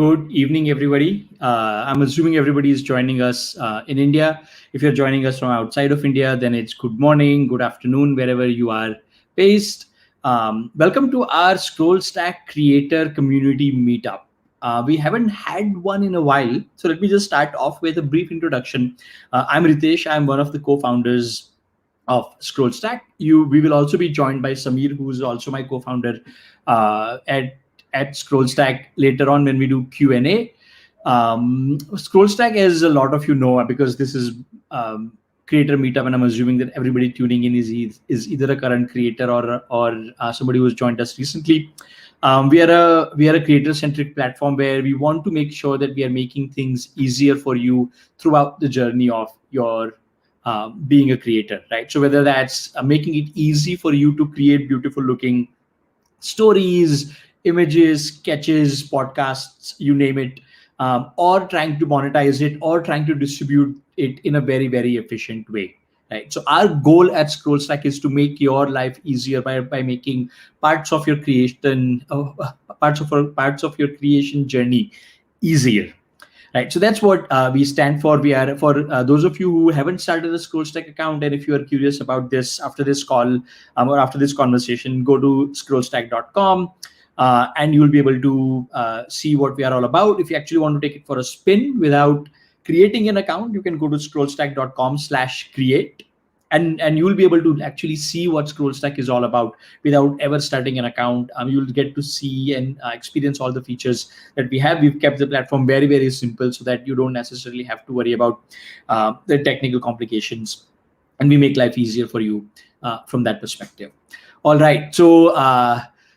Good evening, everybody. I'm assuming everybody is joining us in India. If you're joining us from outside of India, then it's good morning, good afternoon, wherever you are based. Welcome to our ScrollStack Creator Community Meetup. We haven't had one in a while, so let me just start off with a brief introduction. I'm Ritesh. I'm one of the co-founders of ScrollStack. We will also be joined by Samir, who is also my co-founder at ScrollStack later on when we do Q&A. ScrollStack, as a lot of you know, because this is creator meetup, and I'm assuming that everybody tuning in is either a current creator or somebody who's joined us recently. We are a creator-centric platform where we want to make sure that we are making things easier for you throughout the journey of your being a creator, right? So whether that's making it easy for you to create beautiful looking stories, images, sketches, podcasts, you name it, or trying to monetize it or trying to distribute it in a very, very efficient way. Right. So our goal at ScrollStack is to make your life easier by making parts of your creation, parts of your creation journey easier. Right. So that's what we stand for. We are for those of you who haven't started a ScrollStack account, and if you are curious about this after this call or after this conversation, go to scrollstack.com. And you'll be able to see what we are all about. If you actually want to take it for a spin without creating an account, you can go to scrollstack.com/create. And you'll be able to actually see what ScrollStack is all about without ever starting an account. You'll get to see and experience all the features that we have. We've kept the platform very, very simple so that you don't necessarily have to worry about the technical complications. And we make life easier for you from that perspective. All right. So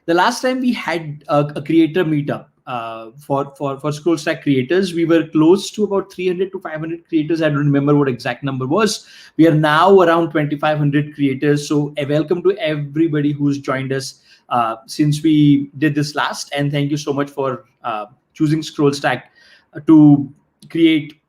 the last time we had a creator meetup for ScrollStack creators, we were close to about 300 to 500 creators. I don't remember what exact number was. We are now around 2,500 creators. So welcome to everybody who's joined us since we did this last. And thank you so much for choosing ScrollStack to create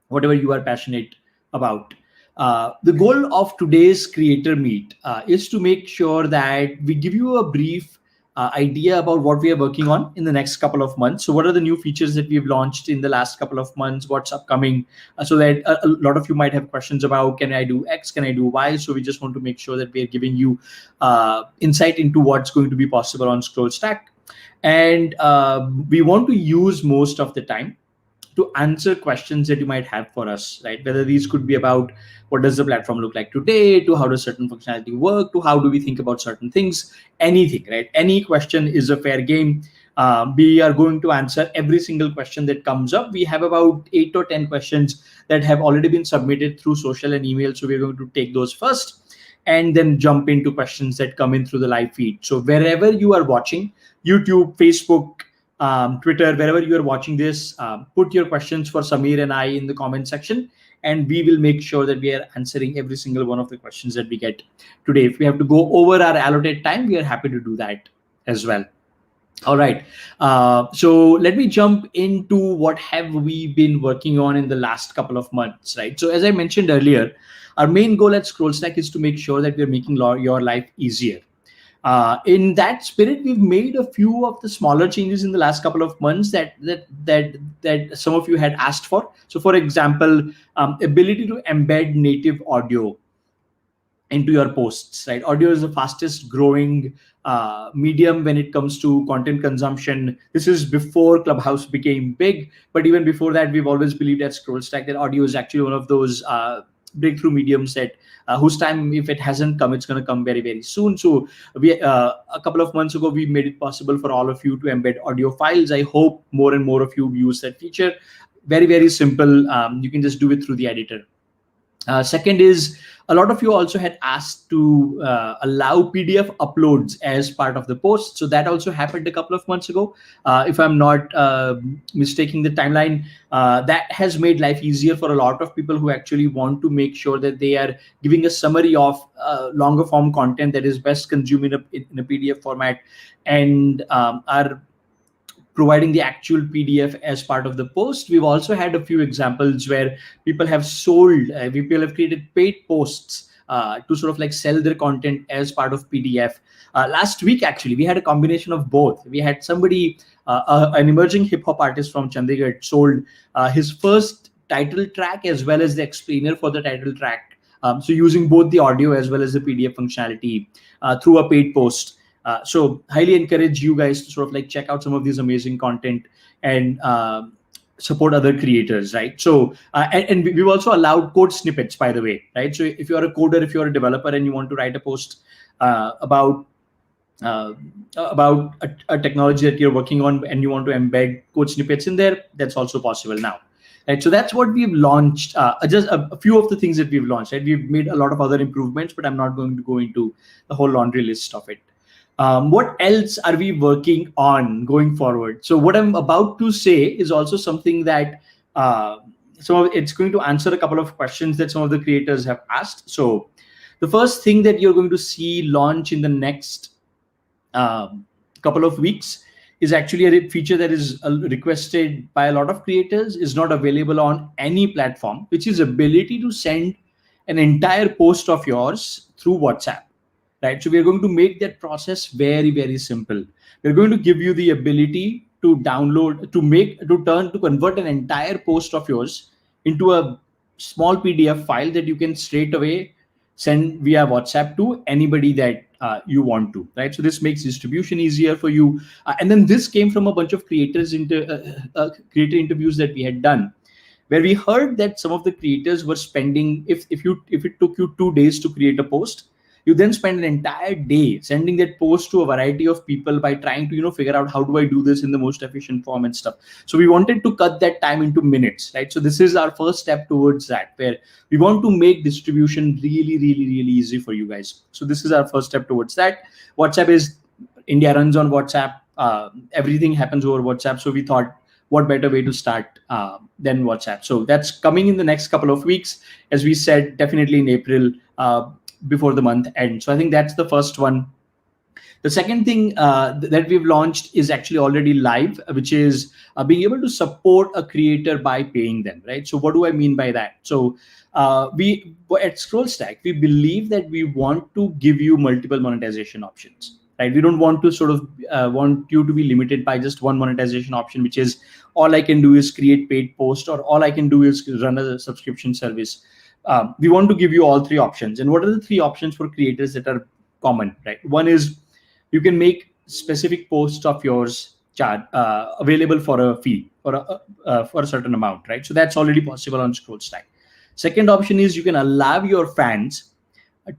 whatever you are passionate about. The goal of today's creator meet is to make sure that we give you a brief idea about what we are working on in the next couple of months. So what are the new features that we've launched in the last couple of months, what's upcoming, so that a lot of you might have questions about, can I do X, can I do Y? So we just want to make sure that we are giving you insight into what's going to be possible on ScrollStack. And we want to use most of the time to answer questions that you might have for us, right? Whether these could be about what does the platform look like today, to how does certain functionality work, to how do we think about certain things, anything, right? Any question is a fair game. We are going to answer every single question that comes up. We have about 8 or 10 questions that have already been submitted through social and email. So we're going to take those first and then jump into questions that come in through the live feed. So wherever you are watching, YouTube, Facebook, Twitter, wherever you are watching this, put your questions for Samir and I in the comment section, and we will make sure that we are answering every single one of the questions that we get today. If we have to go over our allotted time, we are happy to do that as well. All right. So let me jump into what have we been working on in the last couple of months, right? So as I mentioned earlier, our main goal at ScrollStack is to make sure that we're making your life easier. In that spirit, we've made a few of the smaller changes in the last couple of months that some of you had asked for. So for example, ability to embed native audio into your posts, right? Audio is the fastest growing medium when it comes to content consumption. This is before Clubhouse became big, but even before that, we've always believed at ScrollStack that audio is actually one of those breakthrough mediums that whose time, if it hasn't come, it's going to come very, very soon. So we a couple of months ago, we made it possible for all of you to embed audio files. I hope more and more of you use that feature. Very, very simple. You can just do it through the editor. Second is, a lot of you also had asked to allow PDF uploads as part of the post. So that also happened a couple of months ago. If I'm not mistaking the timeline, that has made life easier for a lot of people who actually want to make sure that they are giving a summary of longer form content that is best consumed in a PDF format, and are providing the actual PDF as part of the post. We've also had a few examples where people have people have created paid posts to sort of like sell their content as part of PDF. Last week, actually, we had a combination of both. We had somebody an emerging hip hop artist from Chandigarh sold his first title track as well as the explainer for the title track. So using both the audio as well as the PDF functionality through a paid post. So highly encourage you guys to sort of like check out some of these amazing content and support other creators, right? So and we've also allowed code snippets, by the way, right? So if you're a coder, if you're a developer and you want to write a post about uh, a technology that you're working on and you want to embed code snippets in there, that's also possible now. Right, so that's what we've launched. Just a few of the things that we've launched. Right, we've made a lot of other improvements, but I'm not going to go into the whole laundry list of it. What else are we working on going forward? So what I'm about to say is also something that it's going to answer a couple of questions that some of the creators have asked. So the first thing that you're going to see launch in the next couple of weeks is actually a feature that is requested by a lot of creators, is not available on any platform, which is ability to send an entire post of yours through WhatsApp. Right, so we're going to make that process very, very simple. We're going to give you the ability to download, to convert an entire post of yours into a small PDF file that you can straight away send via WhatsApp to anybody that you want to, right? So this makes distribution easier for you. And then this came from a bunch of creator interviews that we had done, where we heard that some of the creators were spending, if it took you 2 days to create a post, you then spend an entire day sending that post to a variety of people by trying to figure out how do I do this in the most efficient form and stuff. So we wanted to cut that time into minutes, right? So this is our first step towards that, where we want to make distribution really, really, really easy for you guys. So this is our first step towards that. WhatsApp is, India runs on WhatsApp. Everything happens over WhatsApp. So we thought, what better way to start than WhatsApp? So that's coming in the next couple of weeks, as we said, definitely in April, before the month end. So I think that's the first one. The second thing that we've launched is actually already live, which is being able to support a creator by paying them, right? So what do I mean by that? So we at ScrollStack, we believe that we want to give you multiple monetization options, right? We don't want to sort of want you to be limited by just one monetization option, which is all I can do is create paid post, or all I can do is run a subscription service. We want to give you all three options. And what are the three options for creators that are common, right? One is you can make specific posts of yours available for a fee, or for a certain amount, right? So that's already possible on ScrollStack. Second option is you can allow your fans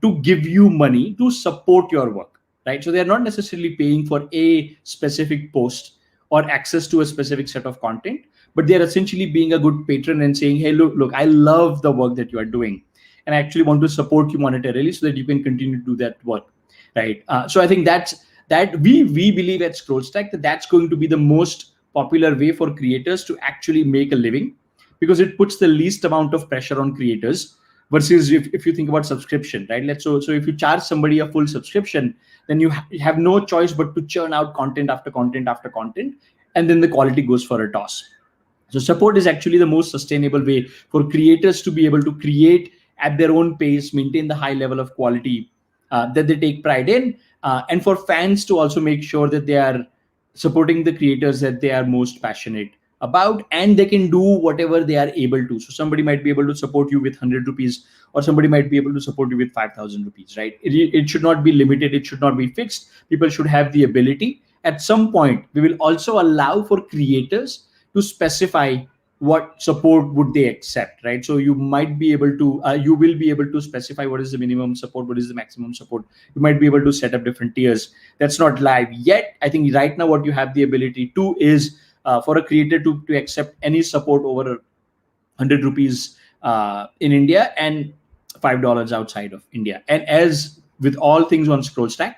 to give you money to support your work, right? So they're not necessarily paying for a specific post or access to a specific set of content, but they're essentially being a good patron and saying, hey, look, I love the work that you are doing, and I actually want to support you monetarily so that you can continue to do that work, right? So I think that we believe at ScrollStack that's going to be the most popular way for creators to actually make a living, because it puts the least amount of pressure on creators, versus if you think about subscription, right? So if you charge somebody a full subscription, then you have no choice but to churn out content after content after content, and then the quality goes for a toss. So support is actually the most sustainable way for creators to be able to create at their own pace, maintain the high level of quality that they take pride in, and for fans to also make sure that they are supporting the creators that they are most passionate about, and they can do whatever they are able to. So somebody might be able to support you with 100 rupees, or somebody might be able to support you with 5,000 rupees, right? It should not be limited. It should not be fixed. People should have the ability. At some point, we will also allow for creators to specify what support would they accept, right? So you might be able to, you will be able to specify what is the minimum support, what is the maximum support. You might be able to set up different tiers. That's not live yet. I think right now what you have the ability to is for a creator to accept any support over 100 rupees in India and $5 outside of India. And as with all things on ScrollStack,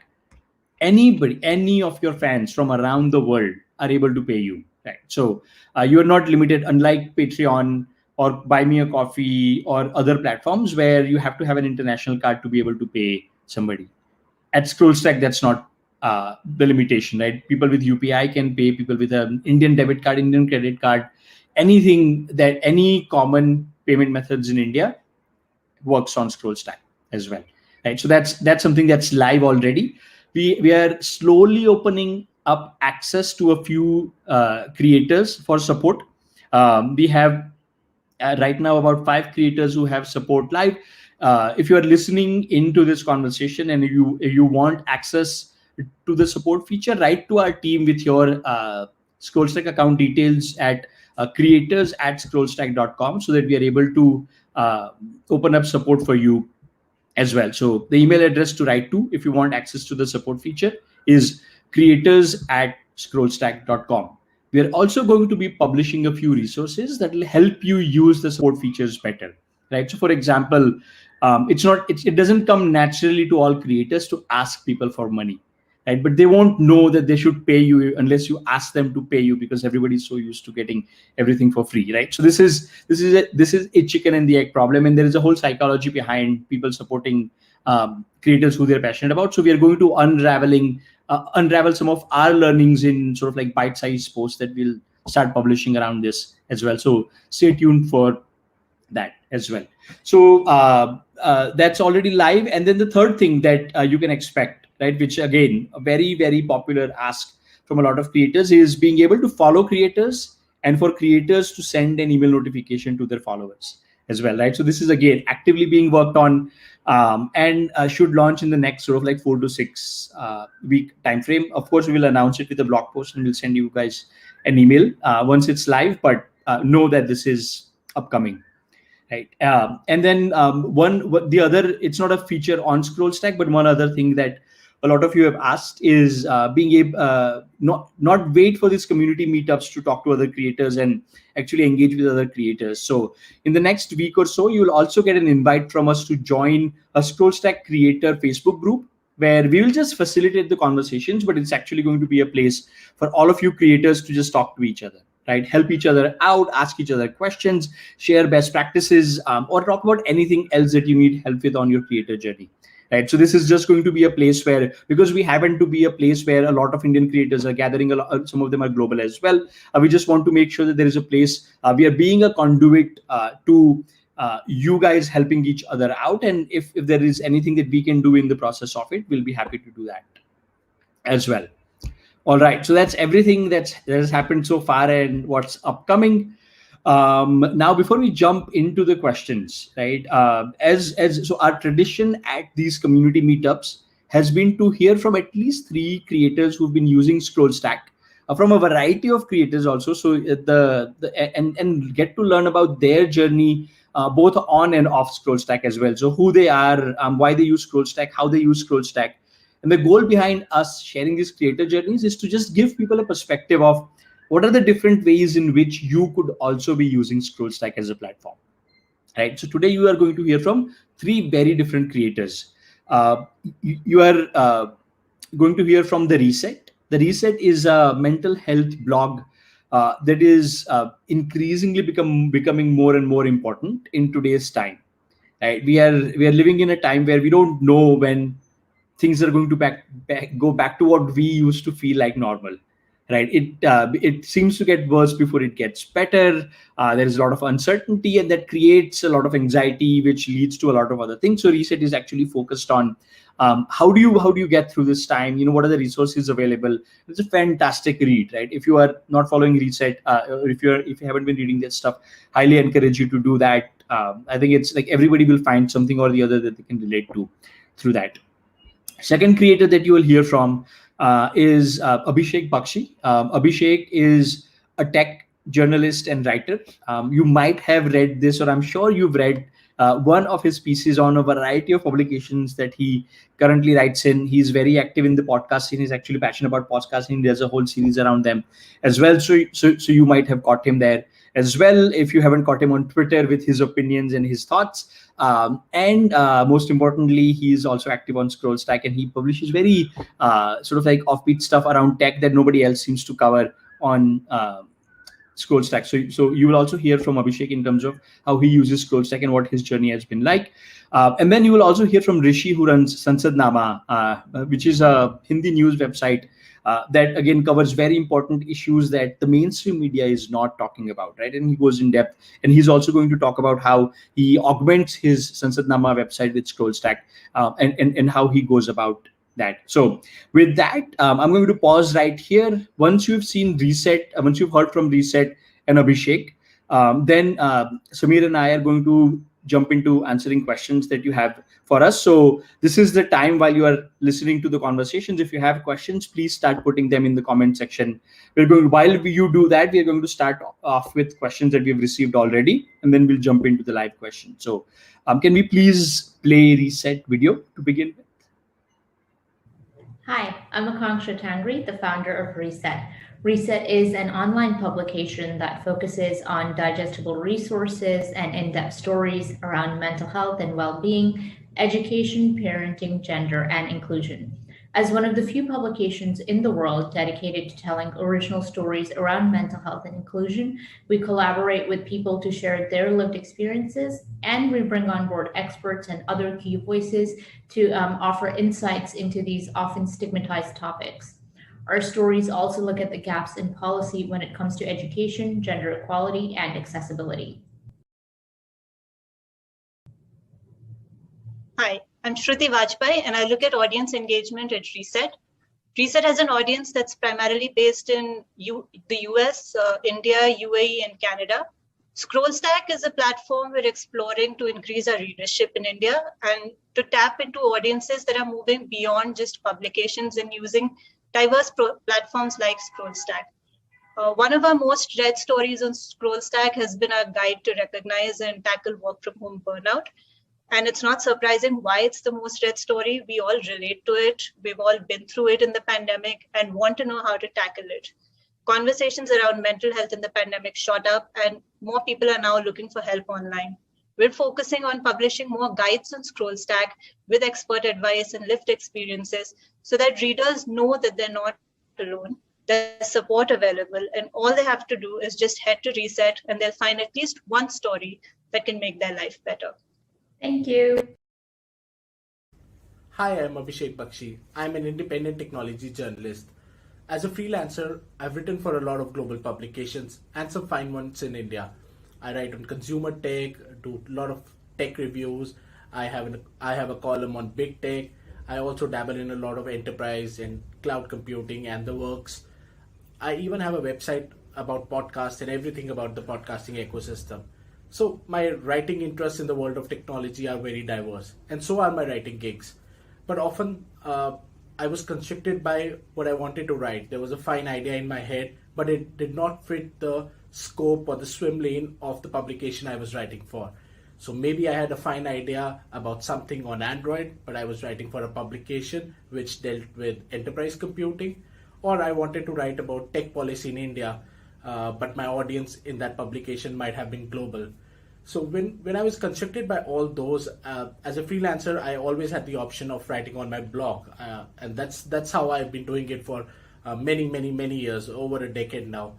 anybody, any of your fans from around the world are able to pay you, right? So you are not limited, unlike Patreon or Buy Me a Coffee or other platforms where you have to have an international card to be able to pay somebody. At ScrollStack, that's not the limitation, right? People with UPI can pay, people with an Indian debit card, Indian credit card, anything that any common payment methods in India works on ScrollStack as well, right? So that's something that's live already. We are slowly opening up access to a few creators for support. We have right now about 5 creators who have support live. If you are listening into this conversation and you want access to the support feature, write to our team with your ScrollStack account details at creators@scrollstack.com, so that we are able to open up support for you as well. So the email address to write to if you want access to the support feature is creators@scrollstack.com. We are also going to be publishing a few resources that will help you use the support features better, right? So for example, it doesn't come naturally to all creators to ask people for money, right? But they won't know that they should pay you unless you ask them to pay you, because everybody's so used to getting everything for free, right? So this is a chicken and the egg problem, and there is a whole psychology behind people supporting creators who they're passionate about. So we are going to unravel some of our learnings in sort of like bite-sized posts that we'll start publishing around this as well. So stay tuned for that as well. So that's already live. And then the third thing that you can expect, right, which again, a very, very popular ask from a lot of creators, is being able to follow creators and for creators to send an email notification to their followers as well, right? So this is again actively being worked on, and should launch in the next sort of like 4 to 6 week time frame. Of course, we will announce it with a blog post and we'll send you guys an email once it's live, but know that this is upcoming. Right. And then the other, it's not a feature on ScrollStack, but one other thing that a lot of you have asked is being able not wait for these community meetups to talk to other creators and actually engage with other creators. So in the next week or so, you will also get an invite from us to join a ScrollStack creator Facebook group, where we will just facilitate the conversations, but it's actually going to be a place for all of you creators to just talk to each other, right? Help each other out, ask each other questions, share best practices, or talk about anything else that you need help with on your creator journey, right? So this is just going to be a place where, because we happen to be a place where a lot of Indian creators are gathering, some of them are global as well. We just want to make sure that there is a place, we are being a conduit to you guys helping each other out. And if there is anything that we can do in the process of it, we'll be happy to do that as well. All right, so that's everything that has happened so far and what's upcoming. Now, before we jump into the questions, right? So our tradition at these community meetups has been to hear from at least 3 creators who've been using ScrollStack, from a variety of creators also. So and get to learn about their journey, both on and off ScrollStack as well. So who they are, why they use ScrollStack, how they use ScrollStack. And the goal behind us sharing these creator journeys is to just give people a perspective of what are the different ways in which you could also be using ScrollStack as a platform, right? So today you are going to hear from 3 very different creators. You are going to hear from The Reset. The Reset is a mental health blog that is increasingly becoming more and more important in today's time. Right? We are living in a time where we don't know when things are going to go back to what we used to feel like normal, right? It seems to get worse before it gets better. There is a lot of uncertainty, and that creates a lot of anxiety, which leads to a lot of other things. So Reset is actually focused on how do you get through this time? What are the resources available? It's a fantastic read, right? If you are not following Reset, or if you haven't been reading that stuff, highly encourage you to do that. I think it's like everybody will find something or the other that they can relate to through that. Second creator that you will hear from is Abhishek Bakshi. Abhishek is a tech journalist and writer. You might have read this, or I'm sure you've read one of his pieces on a variety of publications that he currently writes in. He's very active in the podcast scene. He's actually passionate about podcasting. There's a whole series around them as well. So you might have caught him there as well, if you haven't caught him on Twitter with his opinions and his thoughts. And most importantly, he's also active on ScrollStack, and he publishes very sort of like offbeat stuff around tech that nobody else seems to cover on ScrollStack. So you will also hear from Abhishek in terms of how he uses ScrollStack and what his journey has been like. And then you will also hear from Rishi, who runs Sansadnama, which is a Hindi news website that again covers very important issues that the mainstream media is not talking about, right? And he goes in depth, and he's also going to talk about how he augments his Sansadnama website with ScrollStack, and how he goes about that. So with that, I'm going to pause right here. Once you've seen Reset, once you've heard from Reset and Abhishek, then Samir and I are going to jump into answering questions that you have for us. So this is the time while you are listening to the conversations. If you have questions, please start putting them in the comment section. We're going while you do that, we're going to start off with questions that we've received already, and then we'll jump into the live question. So can we please play Reset video to begin with? Hi, I'm Akanksha Tangri, the founder of Reset. Reset is an online publication that focuses on digestible resources and in-depth stories around mental health and well-being, education, parenting, gender, and inclusion. As one of the few publications in the world dedicated to telling original stories around mental health and inclusion, we collaborate with people to share their lived experiences, and we bring on board experts and other key voices to offer insights into these often stigmatized topics. Our stories also look at the gaps in policy when it comes to education, gender equality, and accessibility. Hi, I'm Shruti Vajpayee, and I look at audience engagement at Reset. Reset has an audience that's primarily based in the US, India, UAE, and Canada. ScrollStack is a platform we're exploring to increase our readership in India and to tap into audiences that are moving beyond just publications and using diverse platforms like ScrollStack. One of our most read stories on ScrollStack has been our guide to recognize and tackle work from home burnout. And it's not surprising why it's the most read story. We all relate to it. We've all been through it in the pandemic and want to know how to tackle it. Conversations around mental health in the pandemic shot up, and more people are now looking for help online. We're focusing on publishing more guides on ScrollStack with expert advice and lived experiences so that readers know that they're not alone. There's support available, and all they have to do is just head to Reset and they'll find at least one story that can make their life better. Thank you. Hi, I'm Abhishek Bakshi. I'm an independent technology journalist. As a freelancer, I've written for a lot of global publications and some fine ones in India. I write on consumer tech, do a lot of tech reviews. I have a column on big tech. I also dabble in a lot of enterprise and cloud computing and the works. I even have a website about podcasts and everything about the podcasting ecosystem. So my writing interests in the world of technology are very diverse, and so are my writing gigs. But often I was constricted by what I wanted to write. There was a fine idea in my head, but it did not fit the scope or the swim lane of the publication I was writing for. So maybe I had a fine idea about something on Android, but I was writing for a publication which dealt with enterprise computing, or I wanted to write about tech policy in India, but my audience in that publication might have been global. So when I was constricted by all those, as a freelancer, I always had the option of writing on my blog, and that's how I've been doing it for many years, over a decade now.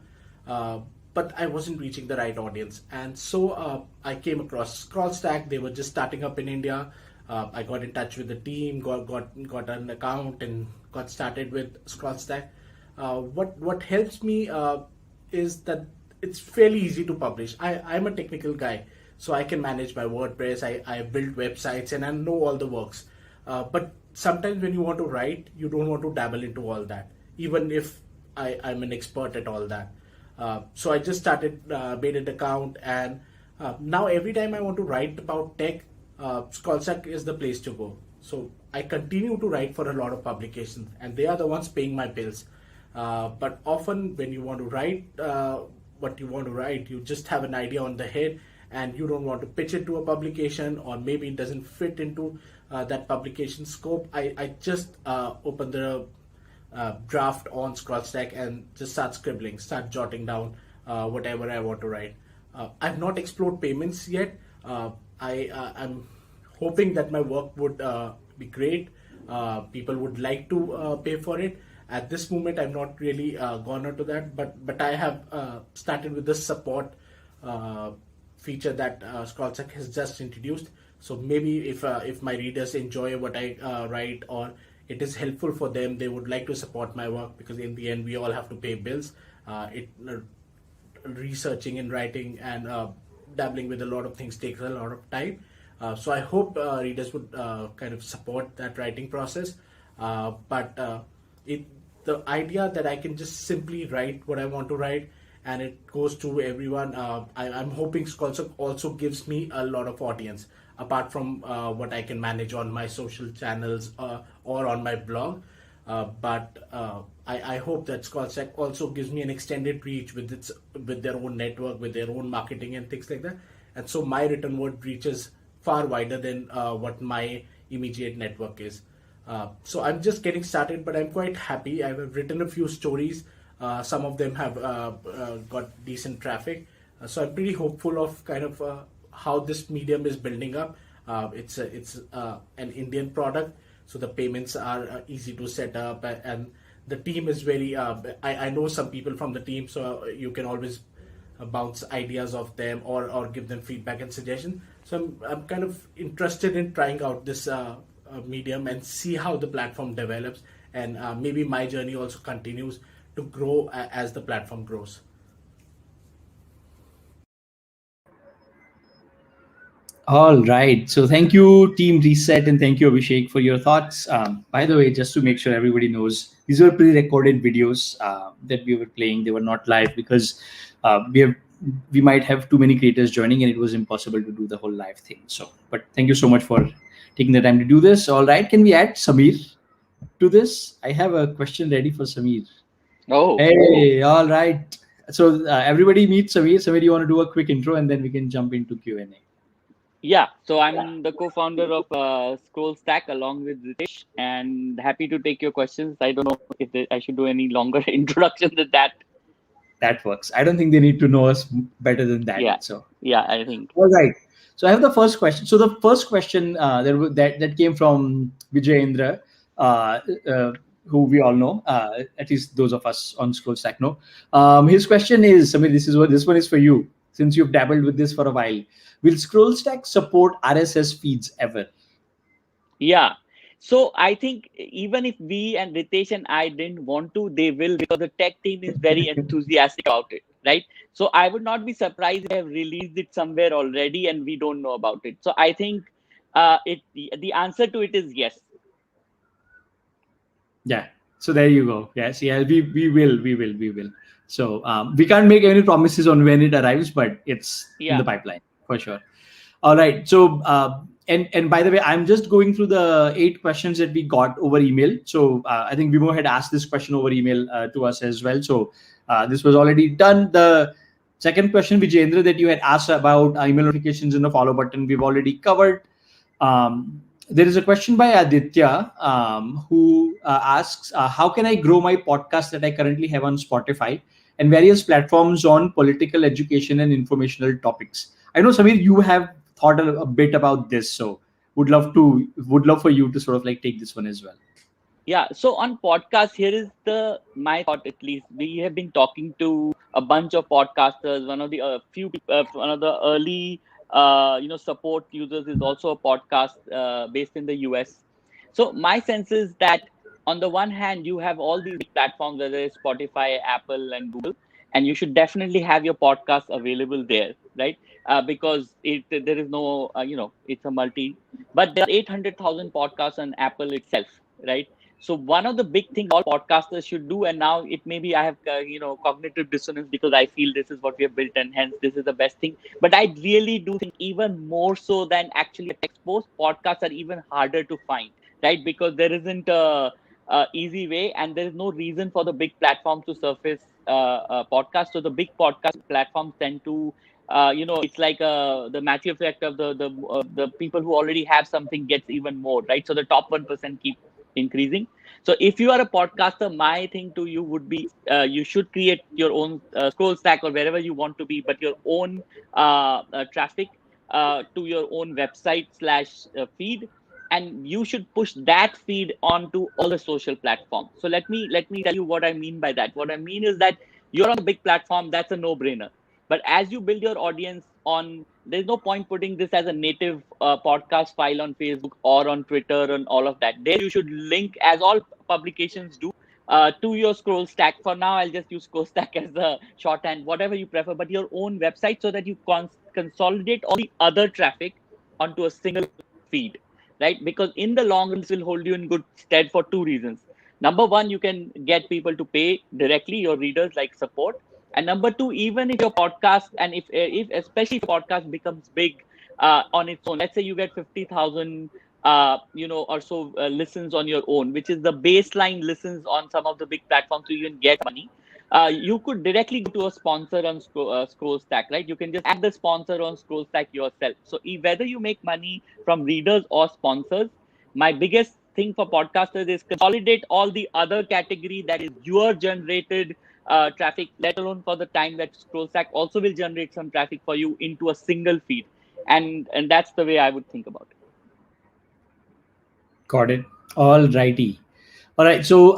But I wasn't reaching the right audience, and so I came across ScrollStack. They were just starting up in India. I got in touch with the team, got an account, and got started with ScrollStack. What helps me is that it's fairly easy to publish. I'm a technical guy, so I can manage my WordPress. I build websites and I know all the works. But sometimes when you want to write, you don't want to dabble into all that, even if I'm an expert at all that. So I just made an account, and now every time I want to write about tech, ScrollStack is the place to go. So I continue to write for a lot of publications, and they are the ones paying my bills. But often when you want to write what you want to write, you just have an idea on the head and you don't want to pitch it to a publication, or maybe it doesn't fit into that publication scope. I just open the draft on ScrollStack and just start jotting down whatever I want to write. I've not explored payments yet. I'm hoping that my work would be great. People would like to pay for it. At this moment, I've not really gone into that, but I have started with the support feature that ScrollStack has just introduced. So maybe if my readers enjoy what I write, or it is helpful for them, they would like to support my work, because in the end, we all have to pay bills. Researching and writing and dabbling with a lot of things takes a lot of time. So I hope readers would kind of support that writing process. But it the idea that I can just simply write what I want to write and it goes to everyone. I'm hoping also gives me a lot of audience apart from what I can manage on my social channels or on my blog. But I hope that ScrollStack also gives me an extended reach with their own network, with their own marketing and things like that. And so my written word reaches far wider than what my immediate network is. So I'm just getting started, but I'm quite happy. I've written a few stories. Some of them have got decent traffic. So I'm pretty hopeful of kind of how this medium is building up. It's an Indian product, so the payments are easy to set up, and the team is very. I know some people from the team, so you can always bounce ideas off them or give them feedback and suggestions. So I'm kind of interested in trying out this medium and see how the platform develops, and maybe my journey also continues to grow as the platform grows. All right. So thank you, Team Reset, and thank you, Abhishek, for your thoughts. By the way, just to make sure everybody knows, these were pre-recorded videos that we were playing. They were not live because we might have too many creators joining, and it was impossible to do the whole live thing. So, but thank you so much for taking the time to do this. All right. Can we add Samir to this? I have a question ready for Samir. Oh, Hey, all right. So everybody meet Samir. Samir, you want to do a quick intro, and then we can jump into Q&A. yeah. So I'm the co-founder of ScrollStack along with Ritesh, and happy to take your questions. I don't know if I should do any longer introduction than that. That works. I don't think they need to know us better than that. Yeah, So, yeah. I think. all right. So I have the first question. So the first question that came from Vijayendra, uh, uh, who we all know, at least those of us on ScrollStack know. His question is, I mean, this one is for you, since you've dabbled with this for a while. Will ScrollStack support RSS feeds ever? Yeah. So I think even if we and Ritesh and I didn't want to, they will because the tech team is very enthusiastic about it, right? So I would not be surprised if they have released it somewhere already and we don't know about it. So I think the answer to it is yes. Yeah. So there you go. Yes. Yeah. We will. So we can't make any promises on when it arrives, but it's in Yeah. the pipeline for sure. All right. So and by the way, I'm just going through the 8 questions that we got over email. So I think Vimo had asked this question over email to us as well. So this was already done. The second question, Vijayendra, that you had asked about email notifications and the follow button, we've already covered. There is a question by Aditya who asks, how can I grow my podcast that I currently have on Spotify and various platforms on political, education, and informational topics? I know, Samir, you have thought a bit about this, so would love for you to sort of like take this one as well. Yeah, so on podcast, here is the my thought at least. We have been talking to a bunch of podcasters. One of the one of the early support users is also a podcast based in the US. So my sense is that on the one hand, you have all these big platforms, whether it's Spotify, Apple, and Google, and you should definitely have your podcast available there, right? Because there is no it's a multi, but there are 800,000 podcasts on Apple itself, right? So one of the big things all podcasters should do, and now it maybe I have cognitive dissonance because I feel this is what we have built, and hence this is the best thing. But I really do think even more so than actually text posts, podcasts are even harder to find, right? Because there isn't a easy way, and there is no reason for the big platforms to surface podcasts. So the big podcast platforms tend to it's like the Matthew effect of the people who already have something gets even more, right? So the top 1% keep increasing. So if you are a podcaster, my thing to you would be you should create your own scroll stack or wherever you want to be, but your own traffic to your own website slash feed, and you should push that feed onto all the social platforms. So let me tell you what I mean by that. What I mean is that you're on a big platform, that's a no brainer. But as you build your audience on, there's no point putting this as a native podcast file on Facebook or on Twitter and all of that. There you should link, as all publications do, to your scroll stack. For now, I'll just use scroll stack as a shorthand, whatever you prefer, but your own website so that you consolidate all the other traffic onto a single feed. right? Because in the long run, this will hold you in good stead for two reasons. Number one, you can get people to pay directly, your readers, like support. And number two, even if your podcast, and if especially if your podcast becomes big on its own, let's say you get 50,000 or so listens on your own, which is the baseline listens on some of the big platforms to even get money. You could directly go to a sponsor on ScrollStack, right? You can just add the sponsor on ScrollStack yourself. So whether you make money from readers or sponsors, my biggest thing for podcasters is consolidate all the other category that is your generated traffic, let alone for the time that ScrollStack also will generate some traffic for you into a single feed. And that's the way I would think about it. Got it. All righty. All right. So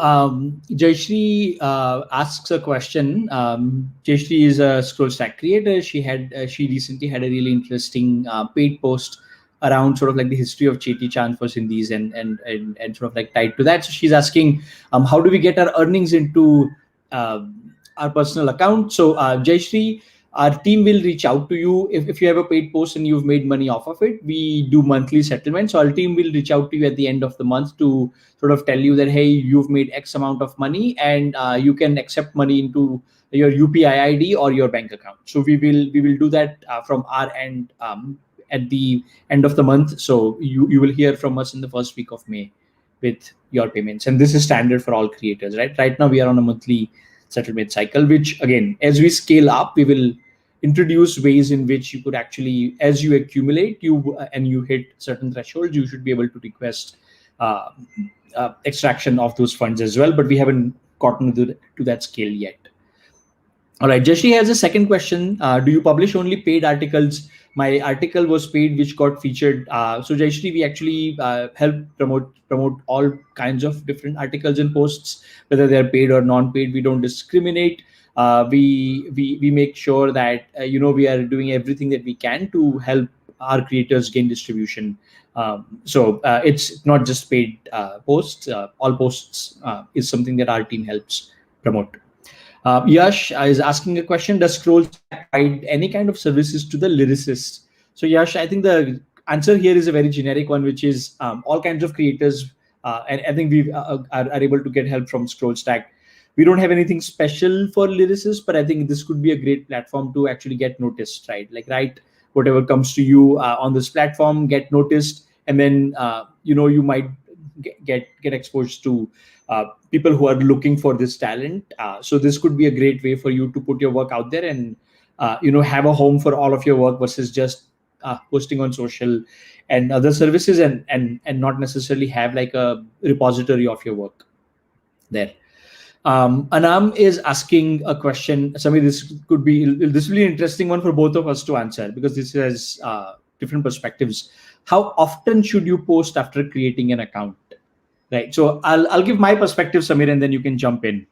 Jayashree asks a question. Jayashree is a ScrollStack creator. She recently had a really interesting paid post around sort of like the history of Cheti Chand for Sindhis and sort of like tied to that. So she's asking, how do we get our earnings into our personal account? So Jayashree, our team will reach out to you if you have a paid post and you've made money off of it. We do monthly settlements. So our team will reach out to you at the end of the month to sort of tell you that, hey, you've made X amount of money and you can accept money into your UPI ID or your bank account. So we will do that from our end at the end of the month. So you will hear from us in the first week of May with your payments. And this is standard for all creators, right? Right now we are on a monthly settlement cycle, which again, as we scale up, we will introduce ways in which you could actually, as you accumulate and you hit certain thresholds, you should be able to request extraction of those funds as well. But we haven't gotten to that scale yet. All right, Jashi has a second question. Do you publish only paid articles? My article was paid, which got featured. So Jashi, we actually help promote all kinds of different articles and posts, whether they're paid or non-paid. We don't discriminate. We make sure that we are doing everything that we can to help our creators gain distribution. So it's not just paid posts. All posts is something that our team helps promote. Yash is asking a question: does ScrollStack provide any kind of services to the lyricists? So Yash, I think the answer here is a very generic one, which is all kinds of creators, and I think we are able to get help from ScrollStack. We don't have anything special for lyricists, but I think this could be a great platform to actually get noticed, right? Like write whatever comes to you on this platform, get noticed, and then you might get exposed to people who are looking for this talent. So this could be a great way for you to put your work out there and have a home for all of your work versus just posting on social and other services and not necessarily have like a repository of your work there. Anam is asking a question. Samir, this will be an interesting one for both of us to answer because this has different perspectives. How often should you post after creating an account? Right. So I'll give my perspective, Samir, and then you can jump in.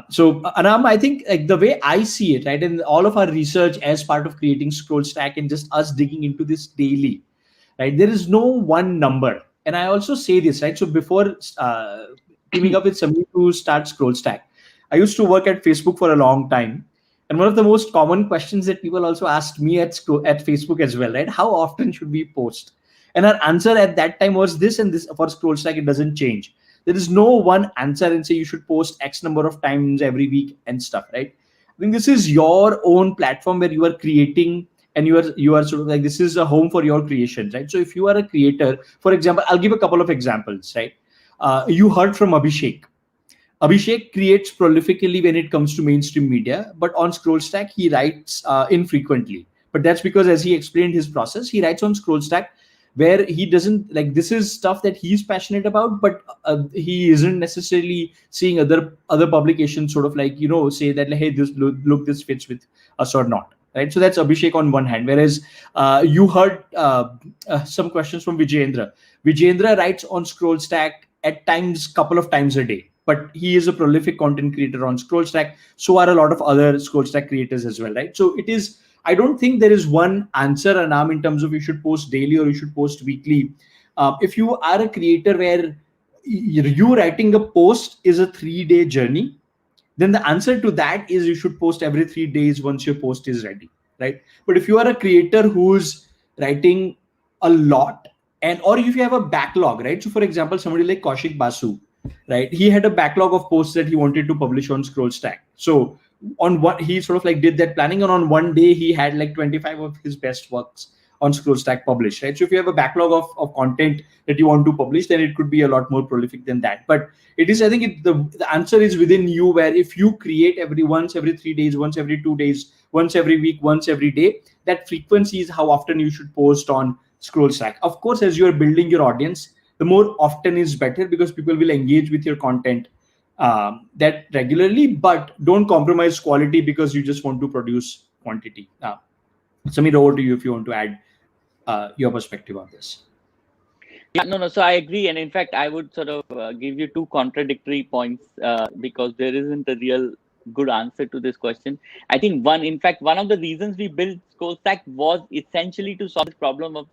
So Anam, I think like the way I see it, right, in all of our research as part of creating ScrollStack and just us digging into this daily, right, there is no one number. And I also say this, right, so before teaming up with Samir to start ScrollStack, I used to work at Facebook for a long time. And one of the most common questions that people also asked me at Facebook as well, right, how often should we post? And our answer at that time was this, and this for ScrollStack, it doesn't change. There is no one answer and say you should post X number of times every week and stuff, right? I think this is your own platform where you are creating and you are sort of like, this is a home for your creations, right? So if you are a creator, for example, I'll give a couple of examples, right? You heard from Abhishek. Abhishek creates prolifically when it comes to mainstream media, but on ScrollStack, he writes infrequently. But that's because, as he explained his process, he writes on ScrollStack where he doesn't like, this is stuff that he's passionate about, but he isn't necessarily seeing other publications sort of like, say that, hey, this fits with us or not, right? So that's Abhishek on one hand. Whereas you heard some questions from Vijayendra. Vijayendra writes on ScrollStack at times, couple of times a day, but he is a prolific content creator on ScrollStack. So are a lot of other ScrollStack creators as well, right? So it is, I don't think there is one answer, Anam, in terms of you should post daily or you should post weekly. If you are a creator where you writing a post is a 3-day journey, then the answer to that is you should post every 3 days once your post is ready, right? But if you are a creator who's writing a lot And or if you have a backlog, right? So for example, somebody like Kaushik Basu, right? He had a backlog of posts that he wanted to publish on ScrollStack. So on what he sort of like did that planning, and on one day he had like 25 of his best works on ScrollStack published, right? So if you have a backlog of content that you want to publish, then it could be a lot more prolific than that. But it is, I think the answer is within you, where if you create once every 3 days, once every 2 days, once every week, once every day, that frequency is how often you should post on ScrollStack. Of course, as you're building your audience, the more often is better, because people will engage with your content that regularly, but don't compromise quality because you just want to produce quantity. Samir, over to you if you want to add your perspective on this. Yeah, no. So I agree, and in fact, I would sort of give you two contradictory points because there isn't a real good answer to this question. I think one of the reasons we built ScrollStack was essentially to solve this problem of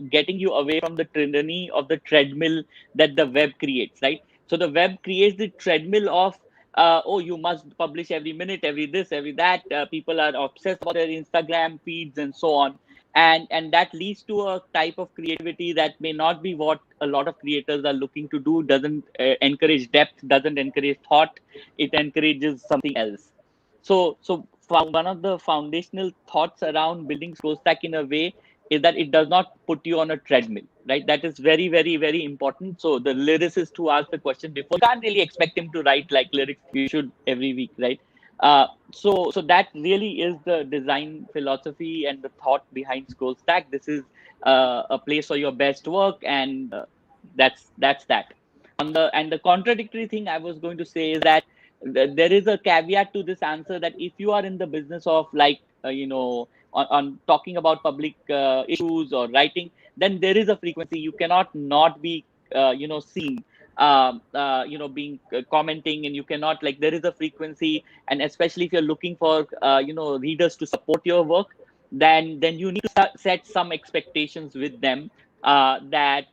getting you away from the tyranny of the treadmill that the web creates, right? So the web creates the treadmill of oh, you must publish every minute, every this, every that. People are obsessed about their Instagram feeds and so on, and that leads to a type of creativity that may not be what a lot of creators are looking to do. Doesn't encourage depth, doesn't encourage thought. It encourages something else. So one of the foundational thoughts around building ScrollStack in a way is that it does not put you on a treadmill, right? That is very, very, very important. So the lyricist who asked the question before, you can't really expect him to write like lyrics you should every week, right? So that really is the design philosophy and the thought behind ScrollStack. This is a place for your best work, and that's that. And the contradictory thing I was going to say is that there is a caveat to this answer, that if you are in the business of like on talking about public issues or writing, then there is a frequency. You cannot not be seen being commenting, and you cannot, like, there is a frequency. And especially if you're looking for readers to support your work, then you need to set some expectations with them, that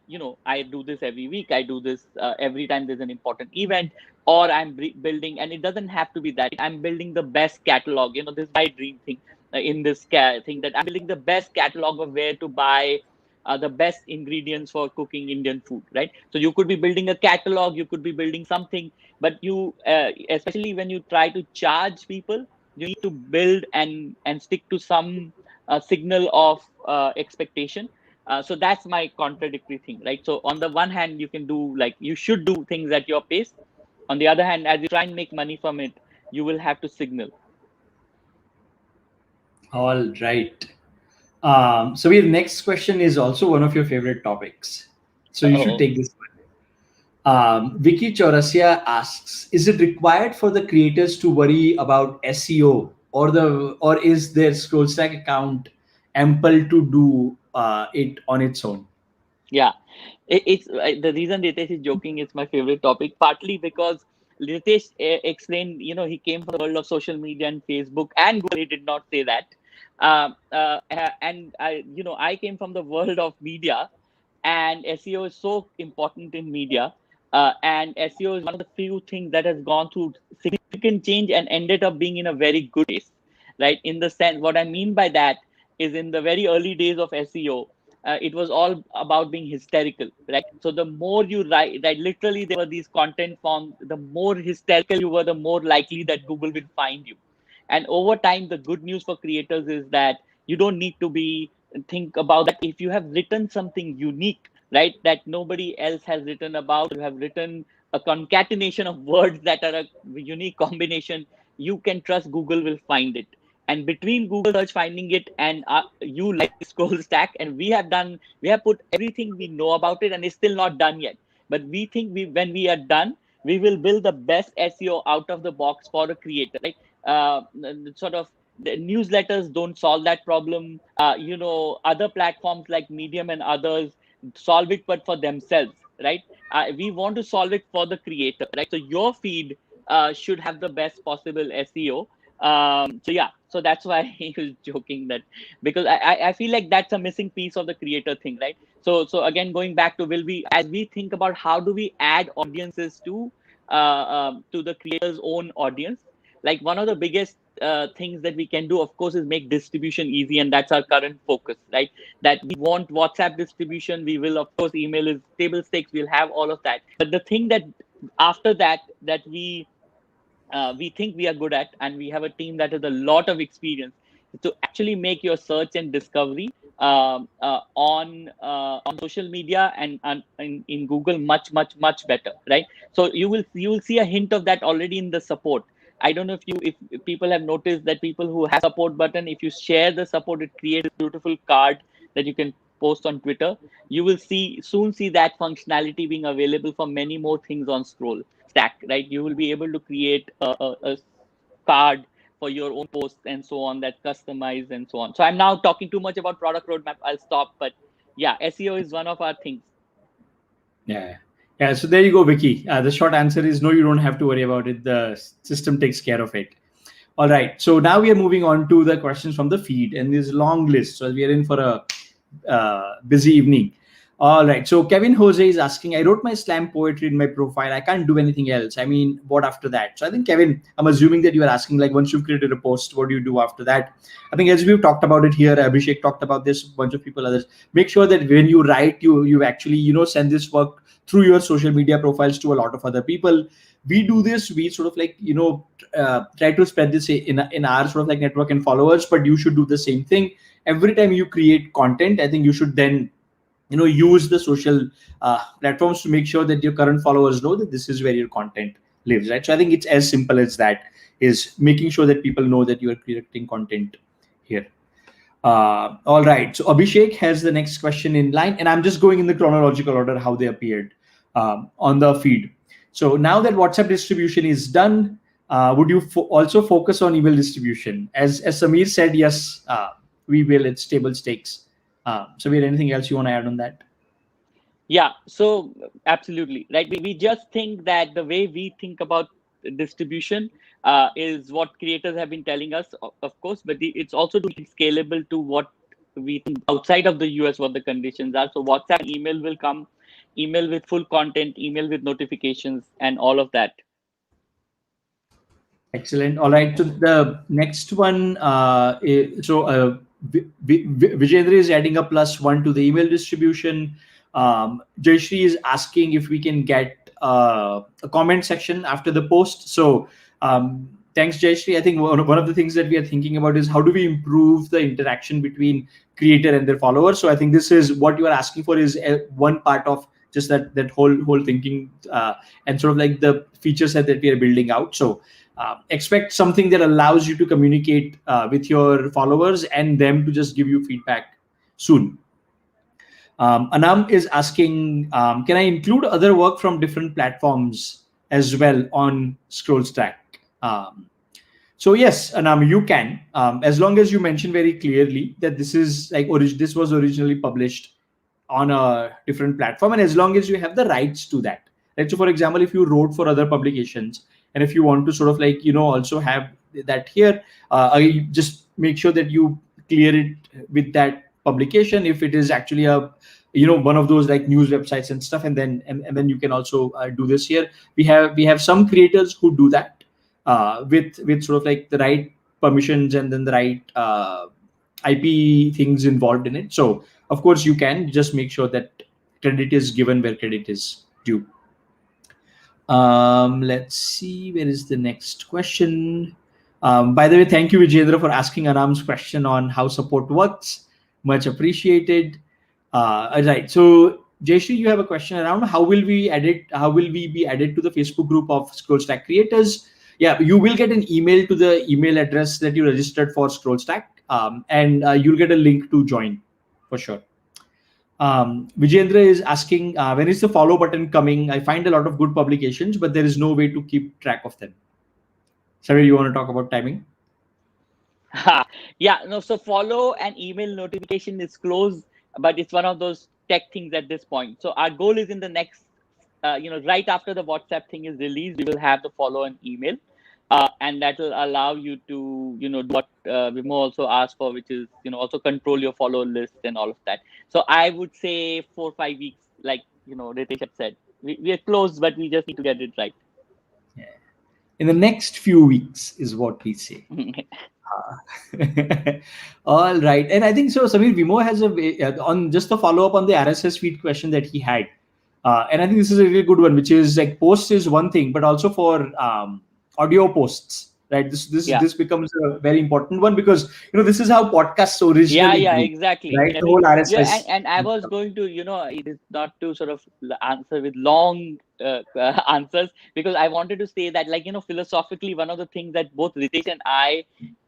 I do this every week, I do this every time there's an important event, or I'm building. And it doesn't have to be that I'm building the best catalog. This is my dream thing, in this thing, that I'm building the best catalog of where to buy the best ingredients for cooking Indian food, right? So you could be building a catalog, you could be building something, but you, especially when you try to charge people, you need to build and stick to some signal of expectation. So that's my contradictory thing, right? So on the one hand, you can do, like, you should do things at your pace. On the other hand, as you try and make money from it, you will have to signal. All right. So your next question is also one of your favorite topics. So you should take this one. Vicky Chaurasia asks, is it required for the creators to worry about SEO, or is their ScrollStack account ample to do it on its own? Yeah, it's the reason Ritesh is joking. It's my favorite topic, partly because Ritesh explained, he came from the world of social media and Facebook and Google. He did not say that. And I came from the world of media, and SEO is so important in media. And SEO is one of the few things that has gone through significant change and ended up being in a very good place, right? In the sense, what I mean by that is, in the very early days of SEO, it was all about being hysterical, right? So the more you write, right, literally there were these content forms, the more hysterical you were, the more likely that Google will find you. And over time, the good news for creators is that you don't need to think about that. If you have written something unique, right, that nobody else has written about, you have written a concatenation of words that are a unique combination, you can trust Google will find it. And between Google search finding it and you, like ScrollStack, and we have put everything we know about it, and it's still not done yet. But we think when we are done, we will build the best SEO out of the box for a creator, right? Sort of, the newsletters don't solve that problem. Other platforms like Medium and others solve it, but for themselves, right? We want to solve it for the creator, right? So your feed should have the best possible SEO. So that's why he was joking, that because I feel like that's a missing piece of the creator thing, right? So again, going back to, as we think about how do we add audiences to the creator's own audience, like one of the biggest things that we can do, of course, is make distribution easy, and that's our current focus, right? That we want WhatsApp distribution. We will, of course, email is table stakes. We'll have all of that. But the thing that after that we think we are good at, and we have a team that has a lot of experience to actually make your search and discovery on social media and in Google much better, right? So you will see a hint of that already in the support. I don't know if people have noticed that people who have support button, if you share the support, it creates a beautiful card that you can post on Twitter. You will soon see that functionality being available for many more things on ScrollStack, right? You will be able to create a card for your own posts and so on, that customize and so on. So I'm now talking too much about product roadmap. I'll stop. But yeah, SEO is one of our things. Yeah. So there you go, Vicky. The short answer is no, you don't have to worry about it. The system takes care of it. All right. So now we are moving on to the questions from the feed, and this long list. So we are in for a busy evening. All right. So Kevin Jose is asking, I wrote my slam poetry in my profile. I can't do anything else. I mean, what after that? So I think, Kevin, I'm assuming that you are asking, like, once you've created a post, what do you do after that? I think as we've talked about it here, Abhishek talked about this, a bunch of people, others. Make sure that when you write, you actually, send this work through your social media profiles to a lot of other people. We do this, we sort of like, try to spread this in our sort of like network and followers, but you should do the same thing. Every time you create content, I think you should then use the social platforms to make sure that your current followers know that this is where your content lives, right? So I think it's as simple as that, is making sure that people know that you are creating content here. All right, so Abhishek has the next question in line, and I'm just going in the chronological order how they appeared on the feed. So now that WhatsApp distribution is done, would you also focus on email distribution? As Samir said, yes, we will. It's table stakes. Samir, anything else you want to add on that? Yeah, so absolutely, right. We just think that the way we think about distribution is what creators have been telling us, of course, but it's also to be scalable to what we think outside of the US, what the conditions are. So WhatsApp email will come, email with full content, email with notifications, and all of that. Excellent. All right. So the next one, Vijendra is adding a +1 to the email distribution. Jayashree is asking if we can get a comment section after the post. So thanks, Jayashree. I think one of the things that we are thinking about is how do we improve the interaction between creator and their followers. So I think this is what you are asking for, is one part of just that whole thinking and sort of like the feature set that we are building out. So expect something that allows you to communicate with your followers and them to just give you feedback soon. Anam is asking, can I include other work from different platforms as well on ScrollStack? So yes, Anam, you can, as long as you mention very clearly that this is like this was originally published on a different platform, and as long as you have the rights to that. Right? So for example, if you wrote for other publications, and if you want to sort of like, also have that here, I just make sure that you clear it with that publication if it is actually a one of those like news websites and stuff, and then you can also do this here. We have some creators who do that with sort of like the right permissions and then the right IP things involved in it. So of course you can just make sure that credit is given where credit is due. Let's see, where is the next question? By the way, thank you, Vijendra, for asking Anam's question on how support works. Much appreciated. Right. So Jayashree, you have a question around how will we be added to the Facebook group of ScrollStack creators? Yeah, you will get an email to the email address that you registered for ScrollStack, and you'll get a link to join for sure. Vijendra is asking, when is the follow button coming? I find a lot of good publications, but there is no way to keep track of them. Sorry, you want to talk about timing? Yeah, no, so follow and email notification is closed, but it's one of those tech things at this point. So our goal is in the next, right after the WhatsApp thing is released, we will have the follow and email. And that will allow you to, do what Vimo also asked for, which is, also control your follow list and all of that. So I would say 4 or 5 weeks, like, Ritesh had said. We are close, but we just need to get it right. in the next few weeks, is what we say. All right. And I think so, Samir, Vimo has on just a follow up on the RSS feed question that he had. And I think this is a really good one, which is like posts is one thing, but also for audio posts, right? This becomes a very important one because, this is how podcasts originally grew, exactly. right? The whole RSS. And I was going to, it is not to sort of answer with long answers, because I wanted to say that, like, philosophically, one of the things that both Ritesh and I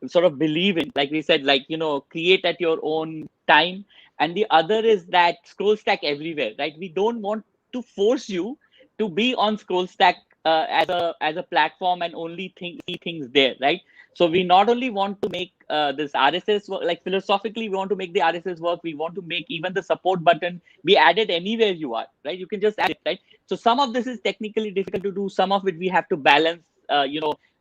sort of believe in, like we said, like, create at your own time. And the other is that ScrollStack everywhere, right? We don't want to force you to be on ScrollStack as a platform and only see things there, right? So we not only want to make this RSS work, like philosophically, we want to make the RSS work. We want to make even the support button be added anywhere you are, right? You can just add it, right? So some of this is technically difficult to do. Some of it we have to balance,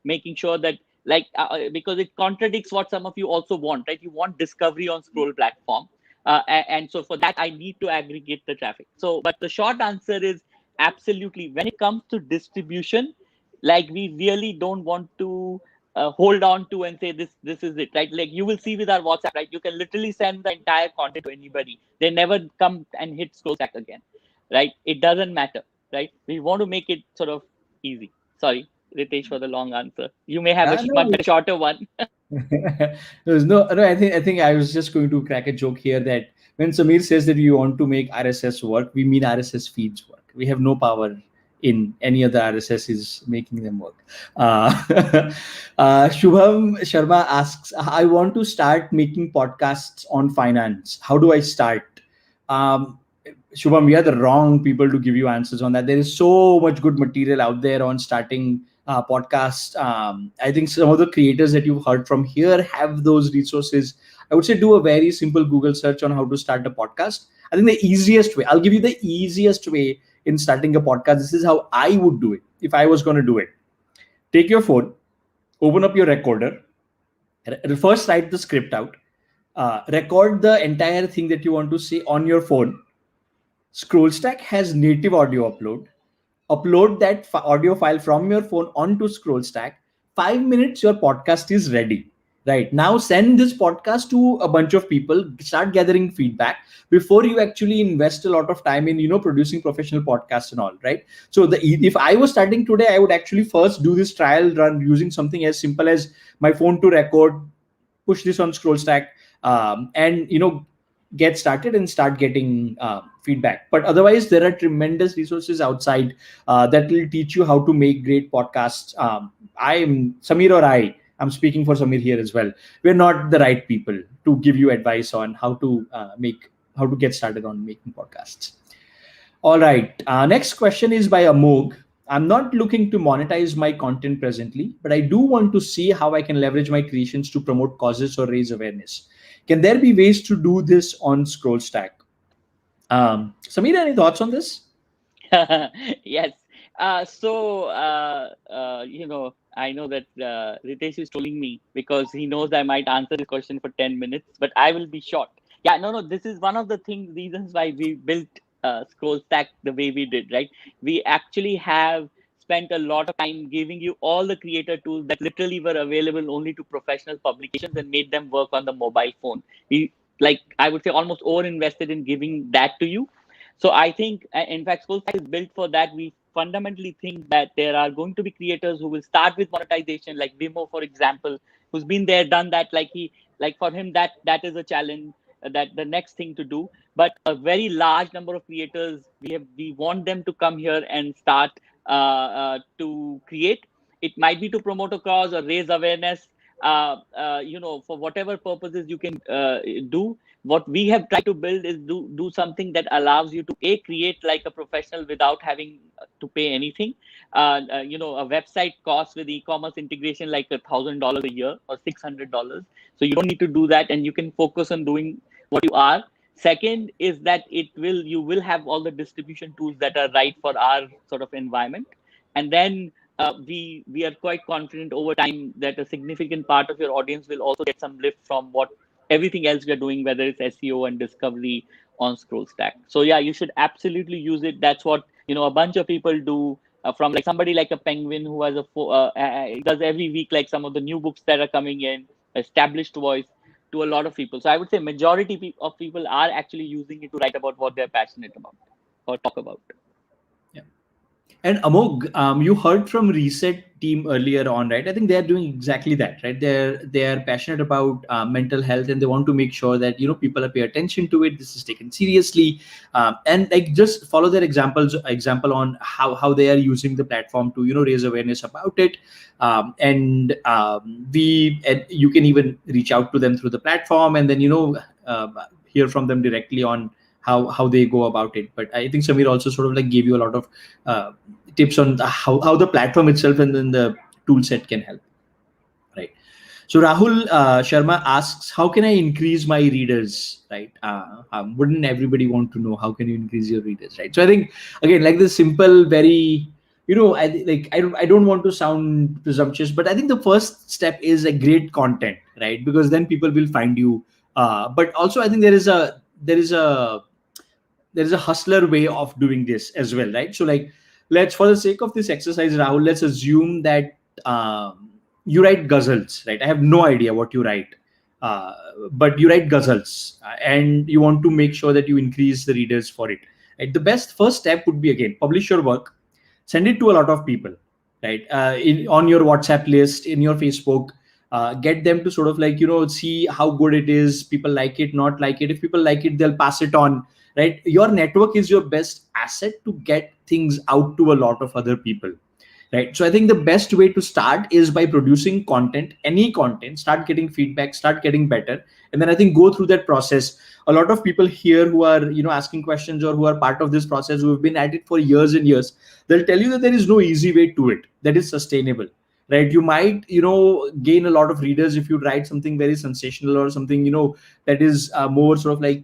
making sure that, like, because it contradicts what some of you also want, right? You want discovery on scroll platform. And so for that, I need to aggregate the traffic. So, but the short answer is absolutely. When it comes to distribution, like, we really don't want to hold on to and say this is it, right? Like, you will see with our WhatsApp, right? You can literally send the entire content to anybody. They never come and hit ScrollStack again, right? It doesn't matter, right? We want to make it sort of easy. Sorry, Ritesh, for the long answer. You may have a No, much shorter one. There's no. I think I was just going to crack a joke here that when Samir says that we want to make RSS work, we mean RSS feeds work. We have no power in any other RSSs making them work. Shubham Sharma asks, I want to start making podcasts on finance. How do I start? Um, Shubham, we are the wrong people to give you answers on that. There is so much good material out there on starting podcasts. I think some of the creators that you've heard from here have those resources. I would say do a very simple Google search on how to start a podcast. I think the easiest way, I'll give you the easiest way in starting a podcast. This is how I would do it if I was going to do it. Take your phone, open up your recorder, first write the script out, record the entire thing that you want to say on your phone. ScrollStack has native audio upload. Upload that audio file from your phone onto ScrollStack. 5 minutes, your podcast is ready. Right now, send this podcast to a bunch of people. Start gathering feedback before you actually invest a lot of time in producing professional podcasts and all. Right. So if I was starting today, I would actually first do this trial run using something as simple as my phone to record, push this on ScrollStack, and get started and start getting feedback. But otherwise, there are tremendous resources outside that will teach you how to make great podcasts. I'm speaking for Samir here as well. We're not the right people to give you advice on how to get started on making podcasts. All right. Next question is by Amog. I'm not looking to monetize my content presently, but I do want to see how I can leverage my creations to promote causes or raise awareness. Can there be ways to do this on ScrollStack? Samir, any thoughts on this? Yes. I know that Ritesh is trolling me because he knows I might answer the question for 10 minutes, but I will be short. Yeah, no, this is one of the reasons why we built ScrollStack the way we did, right? We actually have spent a lot of time giving you all the creator tools that literally were available only to professional publications and made them work on the mobile phone. We, like, I would say, almost over invested in giving that to you. So I think, in fact, ScrollStack is built for that. We fundamentally think that there are going to be creators who will start with monetization, like Vimo, for example, who's been there, done that. Like for him, that is a challenge, that the next thing to do. But a very large number of creators, we want them to come here and start to create. It might be to promote a cause or raise awareness, for whatever purposes you can do. What we have tried to build is do something that allows you to create like a professional without having to pay anything. A website costs with e-commerce integration like $1,000 a year or $600. So you don't need to do that, and you can focus on doing what you are. Second is that you will have all the distribution tools that are right for our sort of environment. And then we are quite confident over time that a significant part of your audience will also get some lift from everything else we're doing, whether it's SEO and discovery on ScrollStack. So yeah, you should absolutely use it. That's what a bunch of people do. from like somebody like a Penguin who has does every week like some of the new books that are coming in, established voice, to a lot of people. So I would say majority of people are actually using it to write about what they're passionate about or talk about. And Amog, you heard from Reset team earlier on, right? I think they're doing exactly that, right? They're passionate about mental health, and they want to make sure that people are pay attention to it. This is taken seriously, and like just follow their example on how they are using the platform to raise awareness about it. And you can even reach out to them through the platform, and then hear from them directly on how they go about it. But I think Samir also sort of like gave you a lot of tips on how the platform itself and then the tool set can help, right? So Rahul Sharma asks, how can I increase my readers, right? Wouldn't everybody want to know how can you increase your readers, right? So I think again, like this simple, very I don't want to sound presumptuous, but I think the first step is a great content, right? Because then people will find you. But also I think there is a hustler way of doing this as well, right? So like, let's, for the sake of this exercise, Rahul, let's assume that you write ghazals, right? I have no idea what you write, but you write ghazals, and you want to make sure that you increase the readers for it, right? The best first step would be, again, publish your work, send it to a lot of people, right? On your WhatsApp list, in your Facebook, get them to sort of like see how good it is. People like it, not like it. If people like it, they'll pass it on, right? Your network is your best asset to get things out to a lot of other people, right? So I think the best way to start is by producing content, any content, start getting feedback, start getting better, and then I think go through that process. A lot of people here who are asking questions, or who are part of this process, who have been at it for years and years, they'll tell you that there is no easy way to it that is sustainable, right? You might gain a lot of readers if you write something very sensational, or something that is more sort of like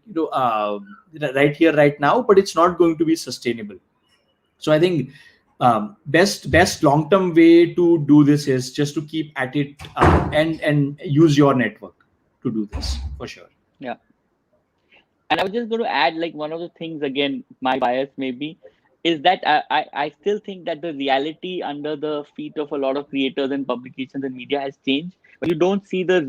right here right now, but it's not going to be sustainable. So I think best long-term way to do this is just to keep at it, and use your network to do this, for sure. Yeah. And I was just going to add, like, one of the things, again, my bias maybe, is that I still think that the reality under the feet of a lot of creators and publications and media has changed. But you don't see the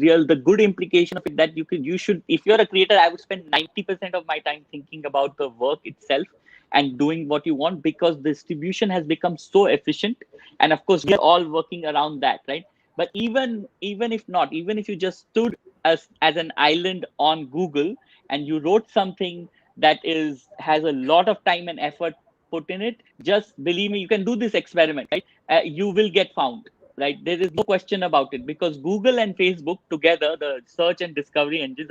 good implication of it, that you should, if you're a creator, I would spend 90% of my time thinking about the work itself and doing what you want, because distribution has become so efficient. And of course, we are all working around that, right? But even if you just stood as an island on Google and you wrote something that has a lot of time and effort put in it, just believe me, you can do this experiment, right? You will get found, right? There is no question about it, because Google and Facebook together, the search and discovery engines,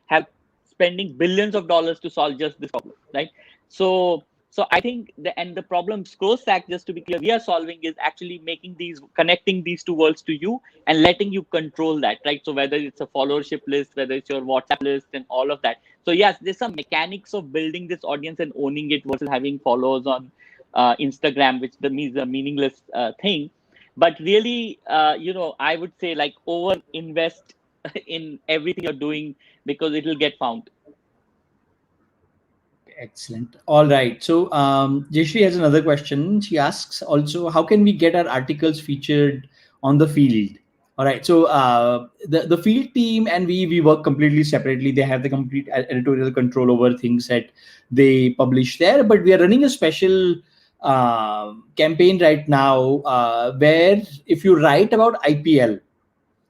have spending billions of dollars to solve just this problem, right? So I think the problem ScrollStack, just to be clear, we are solving is actually connecting these two worlds to you and letting you control that, right? So whether it's a followership list, whether it's your WhatsApp list, and all of that. So yes, there's some mechanics of building this audience and owning it versus having followers on Instagram, which is a meaningless thing. But really, I would say, like, over invest in everything you're doing, because it will get found. Excellent. All right. So Jayashree has another question. She asks also, how can we get our articles featured on the field? All right. So the field team and we work completely separately. They have the complete editorial control over things that they publish there. But we are running a special campaign right now where if you write about IPL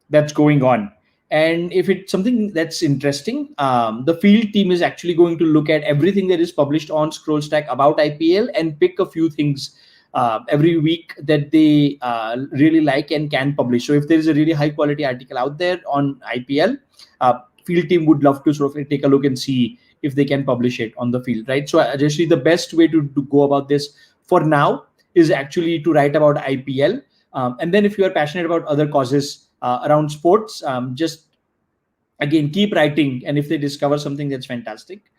that's going on, and if it's something that's interesting, the field team is actually going to look at everything that is published on ScrollStack about IPL and pick a few things every week that they really like and can publish. So if there is a really high quality article out there on IPL, field team would love to sort of take a look and see if they can publish it on the field, right? So actually the best way to go about this for now is actually to write about IPL. And then if you are passionate about other causes around sports, just again keep writing, and if they discover something that's fantastic,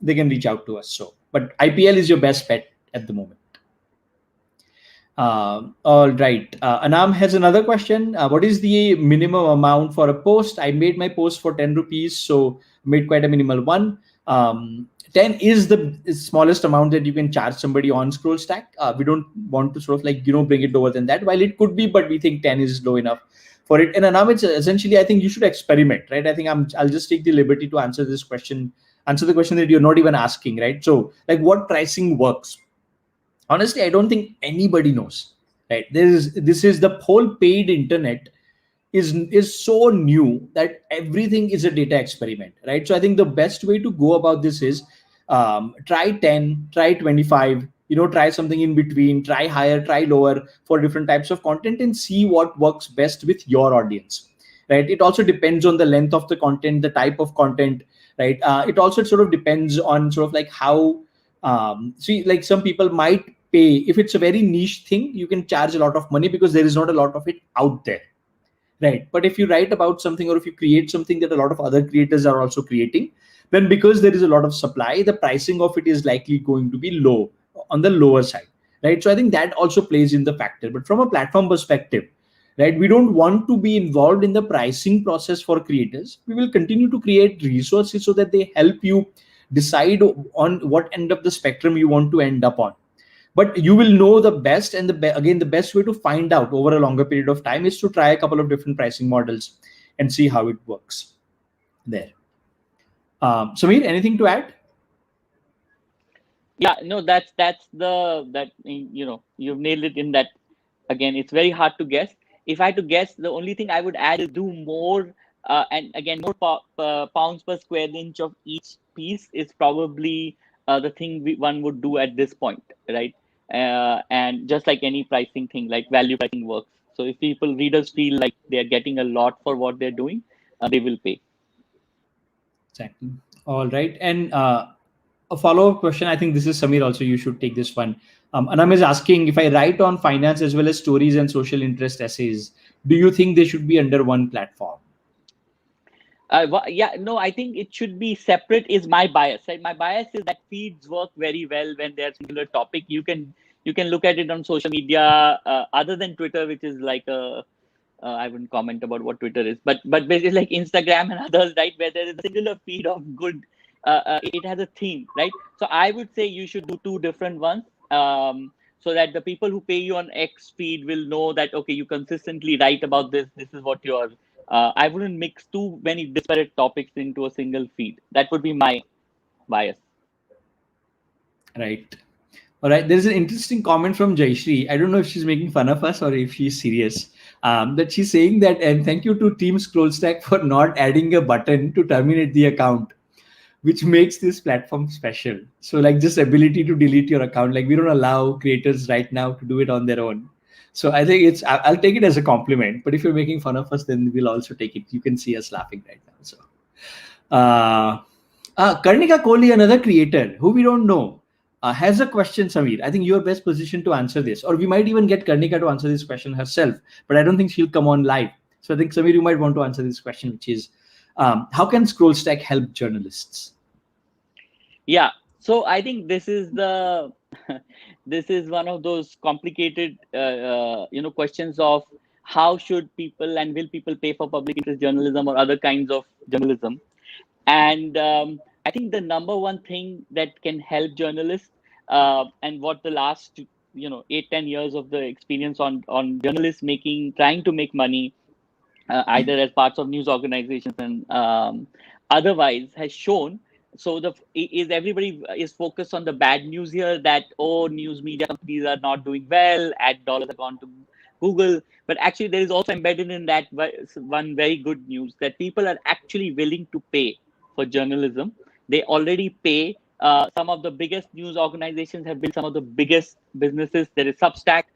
they can reach out to us. So but IPL is your best bet at the moment. All right, Anam has another question. What is the minimum amount for a post? I made my post for 10 rupees, so made quite a minimal one. 10 is the smallest amount that you can charge somebody on ScrollStack. We don't want to sort of like, bring it lower than that. While it could be, but we think 10 is low enough for it. And now it's essentially, I think you should experiment, right? I think I'll just take the liberty to answer this question, answer the question that you're not even asking, right? So like, what pricing works? Honestly, I don't think anybody knows, right? This is the whole paid internet is so new that everything is a data experiment, right? So I think the best way to go about this is, try 10, try 25, try something in between, try higher, try lower for different types of content, and see what works best with your audience, right? It also depends on the length of the content, the type of content, right? It also sort of depends on sort of like how, see, like some people might pay. If it's a very niche thing, you can charge a lot of money because there is not a lot of it out there, right? But if you write about something, or if you create something that a lot of other creators are also creating, then because there is a lot of supply, the pricing of it is likely going to be low, on the lower side, right? So I think that also plays in the factor. But from a platform perspective, right, we don't want to be involved in the pricing process for creators. We will continue to create resources so that they help you decide on what end of the spectrum you want to end up on. But you will know the best, and again, the best way to find out over a longer period of time is to try a couple of different pricing models and see how it works there. Sameer, anything to add? Yeah, no, that's that you've nailed it in that. Again, it's very hard to guess. If I had to guess, the only thing I would add is do more, and again, more pounds per square inch of each piece is probably the thing one would do at this point, right? And just like any pricing thing, like value pricing works. So if readers feel like they're getting a lot for what they're doing, they will pay. Exactly. All right. And a follow-up question. I think this is Sameer also. You should take this one. Anam is asking, if I write on finance as well as stories and social interest essays, do you think they should be under one platform? Yeah, no, I think it should be separate. Is my bias, right? My bias is that feeds work very well when there's a singular topic. You can look at it on social media, other than Twitter, which is like a I wouldn't comment about what Twitter is, but basically like Instagram and others, right, where there is a singular feed of good. It has a theme, right? So I would say you should do two different ones, so that the people who pay you on X feed will know that okay, you consistently write about this. This is what you're. I wouldn't mix too many disparate topics into a single feed. That would be my bias. Right. All right. There's an interesting comment from Jaishri. I don't know if she's making fun of us or if she's serious. That she's saying that, and thank you to Team ScrollStack for not adding a button to terminate the account, which makes this platform special. So like just ability to delete your account. Like we don't allow creators right now to do it on their own. So I think I'll take it as a compliment. But if you're making fun of us, then we'll also take it. You can see us laughing right now. So Karnika Kohli, another creator who we don't know, has a question, Sameer. I think you're best positioned to answer this, or we might even get Karnika to answer this question herself, but I don't think she'll come on live. So I think, Sameer, you might want to answer this question, which is, how can ScrollStack help journalists? Yeah. So I think this is the this is one of those complicated questions of how should people and will people pay for public interest journalism or other kinds of journalism. And I think the number one thing that can help journalists, and what the last 8-10 years of the experience on journalists trying to make money, either as parts of news organizations and otherwise, has shown. So everybody is focused on the bad news here, that news media companies are not doing well, ad dollars have gone to Google. But actually there is also embedded in that one very good news, that people are actually willing to pay for journalism. They already pay. Some of the biggest news organizations have built some of the biggest businesses. There is Substack,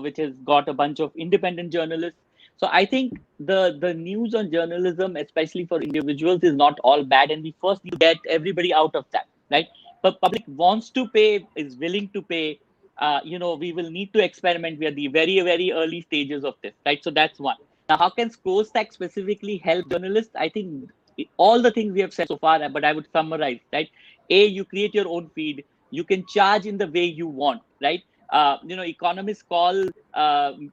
which has got a bunch of independent journalists. So I think the news on journalism, especially for individuals, is not all bad, and we first need to get everybody out of that, right? But public wants to pay, is willing to pay. We will need to experiment. We are the very, very early stages of this, right? So that's one. Now, how can ScrollStack specifically help journalists? I think all the things we have said so far, but I would summarize, right? You create your own feed. You can charge in the way you want, right? Economists call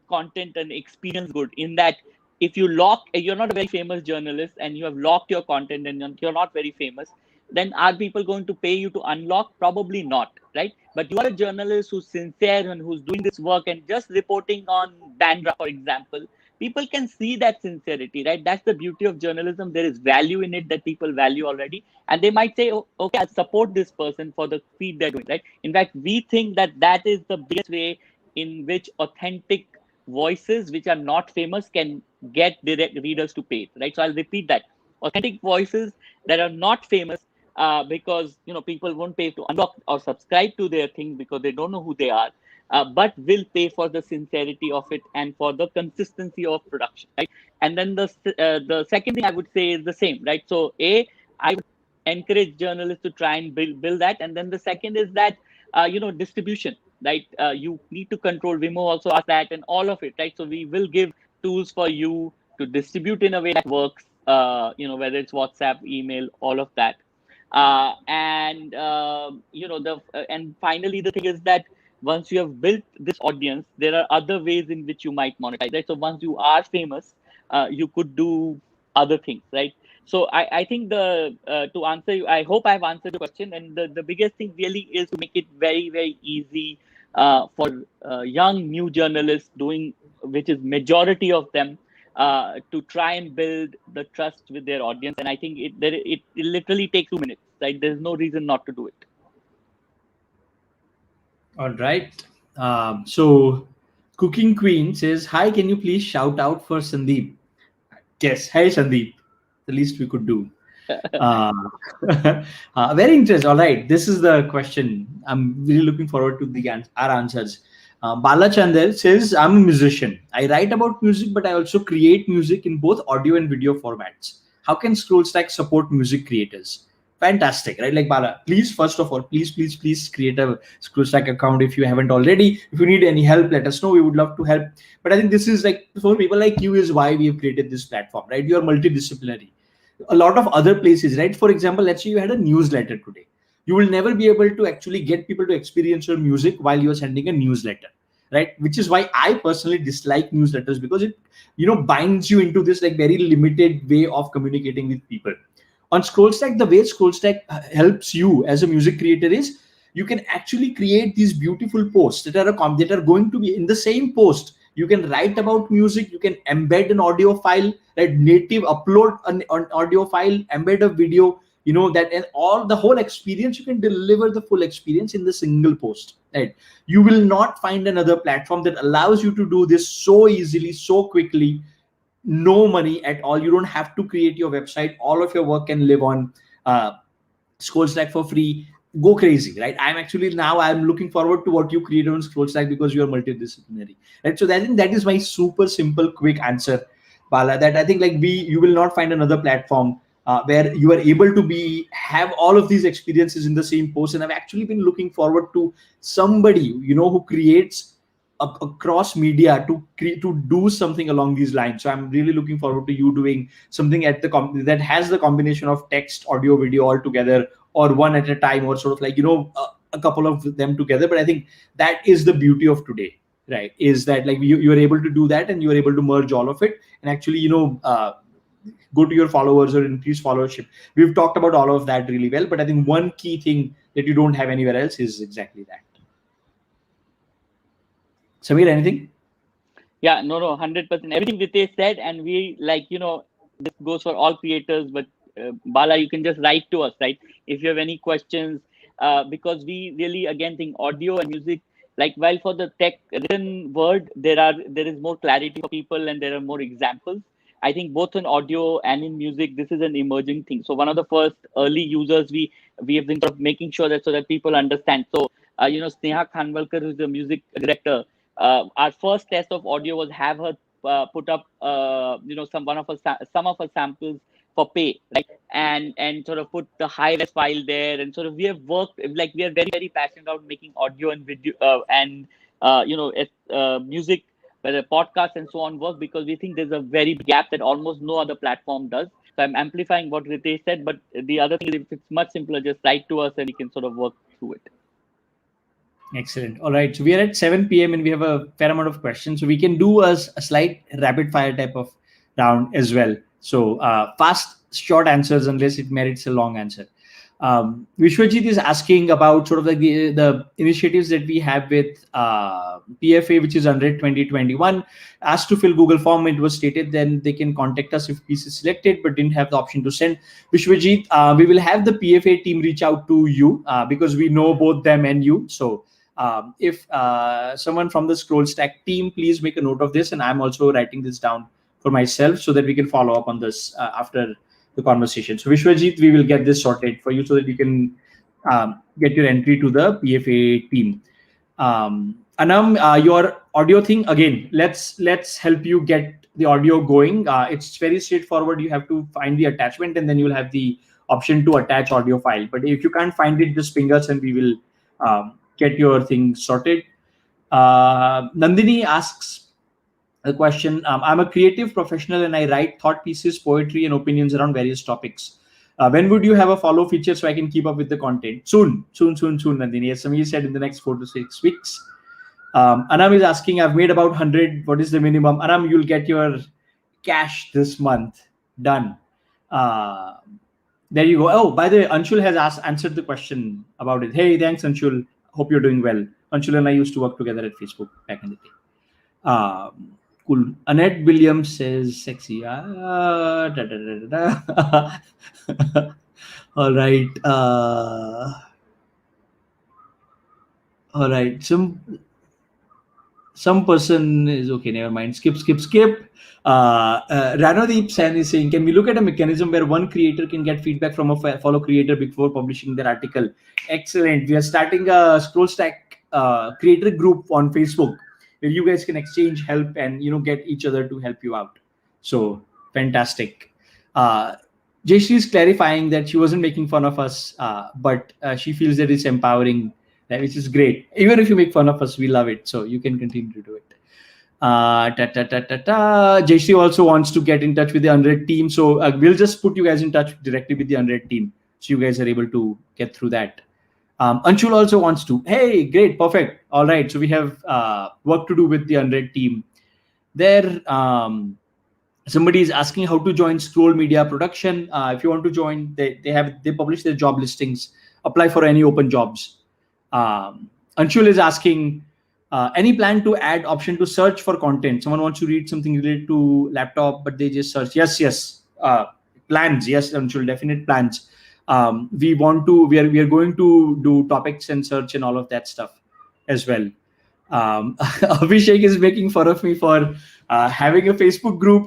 content an experience good, in that if you're not a very famous journalist and you have locked your content and you're not very famous, then are people going to pay you to unlock? Probably not, right? But you are a journalist who's sincere and who's doing this work and just reporting on Bandra, for example. People can see that sincerity, right? That's the beauty of journalism. There is value in it that people value already. And they might say, oh, okay, I'll support this person for the feed they're doing, right? In fact, we think that that is the biggest way in which authentic voices which are not famous can get direct readers to pay it, right? So I'll repeat that. Authentic voices that are not famous because people won't pay to unlock or subscribe to their thing because they don't know who they are, but will pay for the sincerity of it and for the consistency of production, right? And then the second thing I would say is the same, right? So I would encourage journalists to try and build that, and then the second is that distribution, right? You need to control. Vimo also asked that, and all of it, right? So we will give tools for you to distribute in a way that works. Whether it's WhatsApp, email, all of that. And finally, the thing is that once you have built this audience, there are other ways in which you might monetize, right? So once you are famous, you could do other things, right? So I think to answer you, I hope I've answered the question. And the biggest thing really is to make it very, very easy for young new journalists which is majority of them, to try and build the trust with their audience. And I think it literally takes 2 minutes, right? There's no reason not to do it. All right. So Cooking Queen says, hi, can you please shout out for Sandeep? Yes. Hey, Sandeep. The least we could do. Very interesting. All right. This is the question. I'm really looking forward to our answers. Bala Chandel says, I'm a musician. I write about music, but I also create music in both audio and video formats. How can ScrollStack support music creators? Fantastic, right? Like Bala, please, first of all, please create a ScrollStack account if you haven't already. If you need any help, let us know. We would love to help. But I think this is like, for people like you, is why we have created this platform, right? You are multidisciplinary. A lot of other places, right? For example, let's say you had a newsletter today. You will never be able to actually get people to experience your music while you are sending a newsletter, right? Which is why I personally dislike newsletters, because it binds you into this like very limited way of communicating with people. On ScrollStack, the way ScrollStack helps you as a music creator is you can actually create these beautiful posts that are going to be in the same post. You can write about music, you can embed an audio file, right? Native upload an audio file, embed a video, that, and all the whole experience, you can deliver the full experience in the single post, right? You will not find another platform that allows you to do this so easily, so quickly, no money at all. You don't have to create your website. All of your work can live on ScrollStack for free. Go crazy, right? I'm looking forward to what you create on ScrollStack because you are multidisciplinary, right? So I think that is my super simple, quick answer, Bala, that I think like you will not find another platform where you are able to have all of these experiences in the same post. And I've actually been looking forward to somebody, who creates across media to do something along these lines. So I'm really looking forward to you doing something that has the combination of text, audio, video all together, or one at a time, or sort of like a couple of them together. But I think that is the beauty of today, right? Is that like you're able to do that, and you're able to merge all of it, and actually go to your followers or increase followership. We've talked about all of that really well, but I think one key thing that you don't have anywhere else is exactly that. Samir, anything? Yeah, no, 100%. Everything Ritesh said, and we this goes for all creators, but Bala, you can just write to us, right? If you have any questions, because we really, again, think audio and music, like while for the tech written word, there is more clarity for people and there are more examples. I think both in audio and in music, this is an emerging thing. So one of the first early users, we have been sort of making sure that so that people understand. So, Sneha Khanwalkar, who's the music director, our first test of audio was have her put up some of her samples for pay, right? And sort of put the high-res file there, and sort of we have worked, like we are very, very passionate about making audio and video and music, whether podcasts and so on, work, because we think there's a very big gap that almost no other platform does. So I'm amplifying what Ritesh said, but the other thing is, if it's much simpler, just write to us and we can sort of work through it. Excellent. All right. So we are at 7 p.m. and we have a fair amount of questions. So we can do a slight rapid fire type of round as well. So fast, short answers unless it merits a long answer. Vishwajit is asking about sort of like the initiatives that we have with PFA, which is under 2021. Asked to fill Google form, it was stated then they can contact us if piece is selected, but didn't have the option to send. Vishwajit, we will have the PFA team reach out to you because we know both them and you. So if someone from the ScrollStack team, please make a note of this, and I'm also writing this down for myself so that we can follow up on this after the conversation. So Vishwajit, we will get this sorted for you so that you can get your entry to the PFA team. Anam, your audio thing again. Let's help you get the audio going. It's very straightforward. You have to find the attachment, and then you'll have the option to attach audio file. But if you can't find it, just ping us, and we will get your thing sorted. Nandini asks the question, I'm a creative professional and I write thought pieces, poetry, and opinions around various topics. When would you have a follow feature so I can keep up with the content? Soon, Nandini. As Samir said, in the next 4 to 6 weeks. Anam is asking, I've made about 100. What is the minimum? Anam, you'll get your cash this month. Done. There you go. Oh, by the way, Anshul has answered the question about it. Hey, thanks, Anshul. Hope you're doing well. Anshul and I used to work together at Facebook back in the day. Cool. Annette Williams says sexy. All right. All right. Some person is okay. Never mind. Skip. Ranodeep Sen is saying, can we look at a mechanism where one creator can get feedback from a follow creator before publishing their article? Excellent. We are starting a ScrollStack creator group on Facebook, where you guys can exchange help and get each other to help you out. So fantastic. Jayashree is clarifying that she wasn't making fun of us, but she feels that it's empowering, which is great. Even if you make fun of us, we love it. So you can continue to do it. Jayashree also wants to get in touch with the Unread team. So we'll just put you guys in touch directly with the Unread team, so you guys are able to get through that. Anshul also wants to. Hey, great, perfect. All right, so we have work to do with the Unread team. There, somebody is asking how to join Scroll Media Production. If you want to join, they publish their job listings. Apply for any open jobs. Anshul is asking, any plan to add option to search for content? Someone wants to read something related to laptop, but they just search. Yes. Plans. Yes, Anshul, definite plans. We are going to do topics and search and all of that stuff as well. Abhishek is making fun of me for having a Facebook group.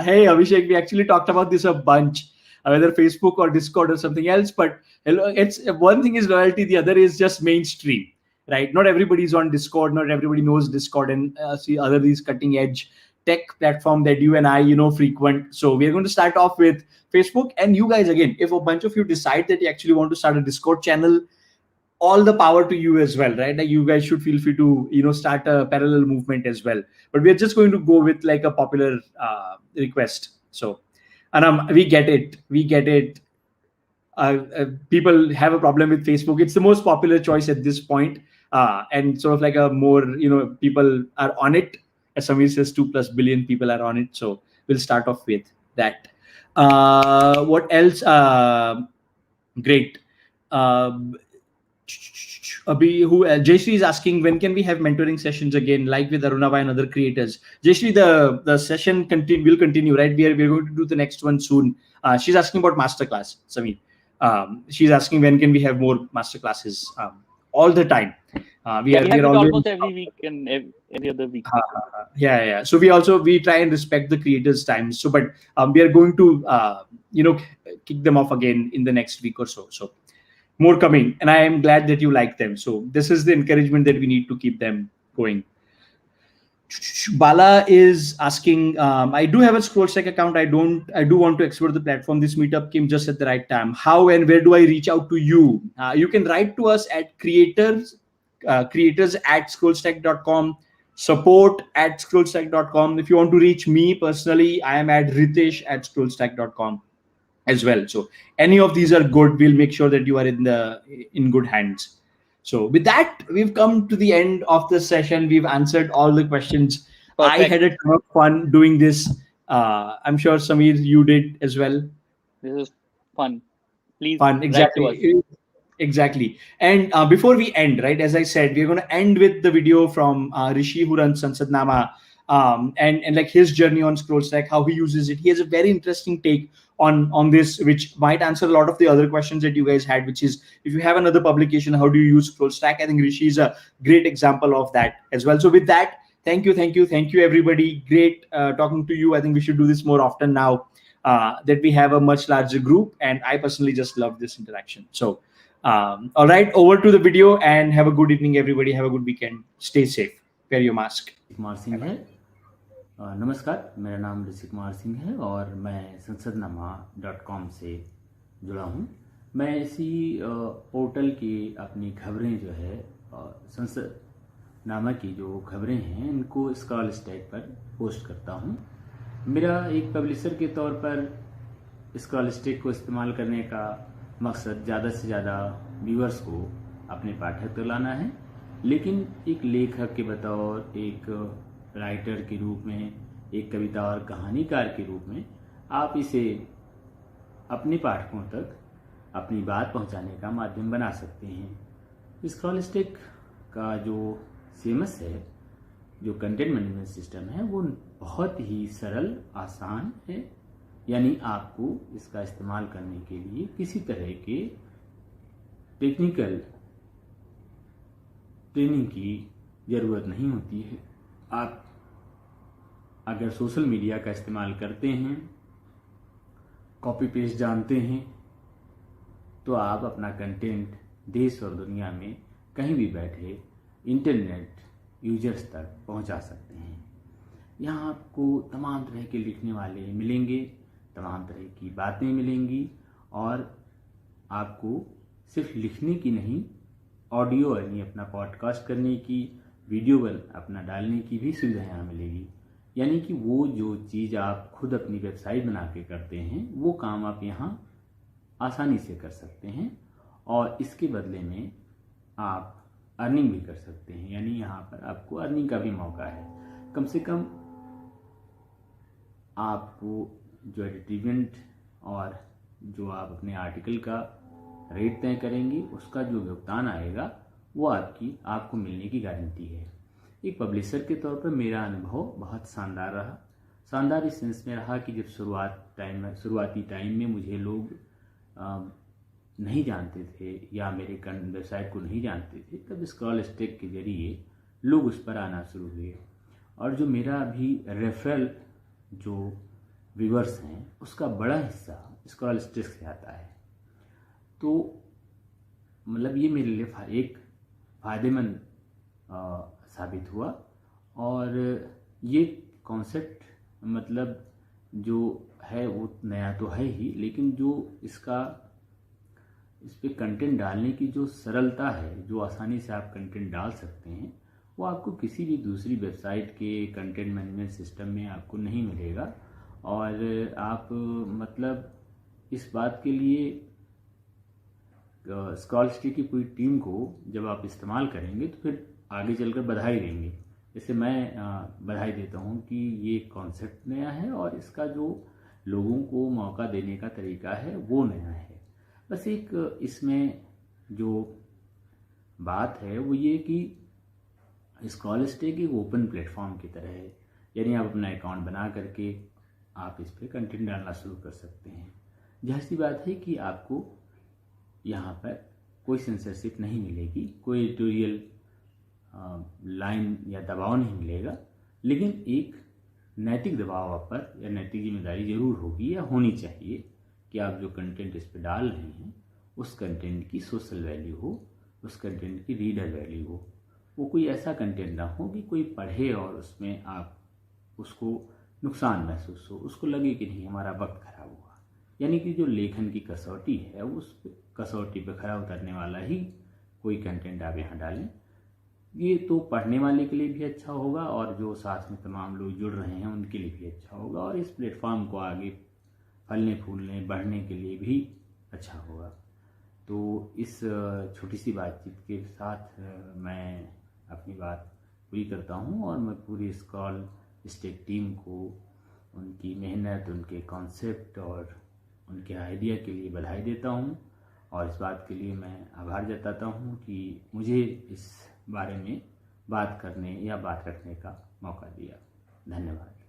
Hey, Abhishek, we actually talked about this a bunch, whether Facebook or Discord or something else. But it's one thing is loyalty, the other is just mainstream, right? Not everybody is on Discord, not everybody knows Discord, and see other these cutting edge tech platform that you and I frequent. So we are going to start off with Facebook, and you guys, again, if a bunch of you decide that you actually want to start a Discord channel, all the power to you as well, right? Like you guys should feel free to start a parallel movement as well. But we're just going to go with like a popular request. So, and we get it. People have a problem with Facebook. It's the most popular choice at this point, and sort of like a more people are on it. As Samir says, 2+ billion people are on it. So we'll start off with that. What else? Great. Jayashree is asking, when can we have mentoring sessions again, like with Arunava and other creators? Jayashree, the session will continue, right? We're going to do the next one soon. She's asking about masterclass, Samir. She's asking when can we have more masterclasses? All the time. We have it almost every week and every other week. Yeah. So we try and respect the creators' time. So, but we are going to kick them off again in the next week or so. So more coming, and I am glad that you like them. So this is the encouragement that we need to keep them going. Bala is asking, I do have a ScrollStack account. I do want to explore the platform. This meetup came just at the right time. How and where do I reach out to you? You can write to us at creators at scrollstack.com, support@scrollstack.com. If you want to reach me personally, I am at ritesh at scrollstack.com as well. So any of these are good. We'll make sure that you are in good hands. So with that, we've come to the end of the session. We've answered all the questions. Perfect. I had a ton of fun doing this. I'm sure, Samir, you did as well. This is fun. please Fun, write to us. exactly. Exactly. And before we end, right, as I said, we're going to end with the video from Rishi, who runs Sansadnama, and like his journey on ScrollStack, how he uses it. He has a very interesting take on this, which might answer a lot of the other questions that you guys had, which is, if you have another publication, how do you use ScrollStack? I think Rishi is a great example of that as well. So with that, thank you, everybody. Great talking to you. I think we should do this more often now that we have a much larger group, and I personally just love this interaction. So all right, over to the video, and have a good evening, everybody. Have a good weekend. Stay safe. Wear your mask. Kumar Singh है। नमस्कार, मेरा नाम ऋषि कुमार सिंह है और मैं संसदनामा.com से जुड़ा हूँ। मैं इसी पोर्टल की अपनी खबरें जो है संसदनामा की जो खबरें हैं इनको स्क्रॉलस्टैक पर पोस्ट करता हूँ। मेरा एक पब्लिशर के तौर पर स्क्रॉलस्टैक को इस्तेमाल करने का मकसद ज़्यादा से ज़्यादा व्यूअर्स को अपने पाठक तक लाना है, लेकिन एक लेखक के बतौर, एक राइटर के रूप में, एक कविता और कहानीकार के रूप में आप इसे अपने पाठकों तक अपनी बात पहुंचाने का माध्यम बना सकते हैं। स्क्रॉलस्टैक का जो सीएमएस है, जो कंटेंट मैनेजमेंट सिस्टम है, वो बहुत ही सरल, आसान है। यानी आपको इसका इस्तेमाल करने के लिए किसी तरह के टेक्निकल ट्रेनिंग की ज़रूरत नहीं होती है। आप अगर सोशल मीडिया का इस्तेमाल करते हैं, कॉपी पेस्ट जानते हैं, तो आप अपना कंटेंट देश और दुनिया में कहीं भी बैठे इंटरनेट यूजर्स तक पहुंचा सकते हैं। यहाँ आपको तमाम तरह के लिखने वाले मिलेंगे, तमाम तरह की बातें मिलेंगी, और आपको सिर्फ लिखने की नहीं, ऑडियो यानी अपना पॉडकास्ट करने की, वीडियो अपना डालने की भी सुविधा यहाँ मिलेगी। यानी कि वो जो चीज़ आप खुद अपनी वेबसाइट बना के करते हैं, वो काम आप यहाँ आसानी से कर सकते हैं, और इसके बदले में आप अर्निंग भी कर सकते हैं। यानी यहाँ पर आपको अर्निंग का भी मौका है। कम से कम आपको जो एडिटमेंट और जो आप अपने आर्टिकल का रेट तय करेंगे, उसका जो भुगतान आएगा वो आपको मिलने की गारंटी है। एक पब्लिशर के तौर पर मेरा अनुभव बहुत शानदार रहा। शानदार इस सेंस में रहा कि जब शुरुआती टाइम में मुझे लोग नहीं जानते थे या मेरे वेबसाइट को नहीं जानते थे, तब स्क्रॉलस्टैक के जरिए लोग उस पर आना शुरू हुए, और जो मेरा अभी रेफरल जो व्यूअर्स हैं उसका बड़ा हिस्सा स्क्रॉलस्टैक से आता है। तो मतलब ये मेरे लिए एक फ़ायदेमंद साबित हुआ, और ये कॉन्सेप्ट मतलब जो है वो नया तो है ही, लेकिन जो इस पे कंटेंट डालने की जो सरलता है, जो आसानी से आप कंटेंट डाल सकते हैं, वो आपको किसी भी दूसरी वेबसाइट के कंटेंट मैनेजमेंट सिस्टम में आपको नहीं मिलेगा। और आप मतलब इस बात के लिए स्क्रॉलस्टैक की पूरी टीम को जब आप इस्तेमाल करेंगे तो फिर आगे चलकर बधाई देंगे। जैसे मैं बधाई देता हूँ कि ये कॉन्सेप्ट नया है और इसका जो लोगों को मौका देने का तरीका है वो नया है। बस एक इसमें जो बात है वो ये कि स्क्रॉलस्टैक एक ओपन प्लेटफॉर्म की तरह है। यानी आप अपना अकाउंट बना करके आप इस पर कंटेंट डालना शुरू कर सकते हैं। जाहिर सी बात है कि आपको यहाँ पर कोई सेंसरशिप नहीं मिलेगी, कोई एडिटोरियल लाइन या दबाव नहीं मिलेगा, लेकिन एक नैतिक दबाव आप पर या नैतिक जिम्मेदारी जरूर होगी या होनी चाहिए कि आप जो कंटेंट इस पर डाल रहे हैं उस कंटेंट की सोशल वैल्यू हो, उस कंटेंट की रीडर वैल्यू हो। वो कोई ऐसा कंटेंट ना हो कि कोई पढ़े और उसमें आप उसको नुकसान महसूस हो, उसको लगे कि नहीं हमारा वक्त खराब हुआ। यानी कि जो लेखन की कसौटी है उस कसौटी पर खरा उतरने वाला ही कोई कंटेंट आप यहाँ डालें। ये तो पढ़ने वाले के लिए भी अच्छा होगा और जो साथ में तमाम लोग जुड़ रहे हैं उनके लिए भी अच्छा होगा, और इस प्लेटफॉर्म को आगे फलने फूलने बढ़ने के लिए भी अच्छा होगा। तो इस छोटी सी बातचीत के साथ मैं अपनी बात पूरी करता हूँ, और मैं पूरी स्क्रॉलस्टैक टीम को उनकी मेहनत, उनके कॉन्सेप्ट और उनके आइडिया के लिए बधाई देता हूँ। और इस बात के लिए मैं आभार जताता हूँ कि मुझे इस बारे में बात करने या बात रखने का मौका दिया। धन्यवाद।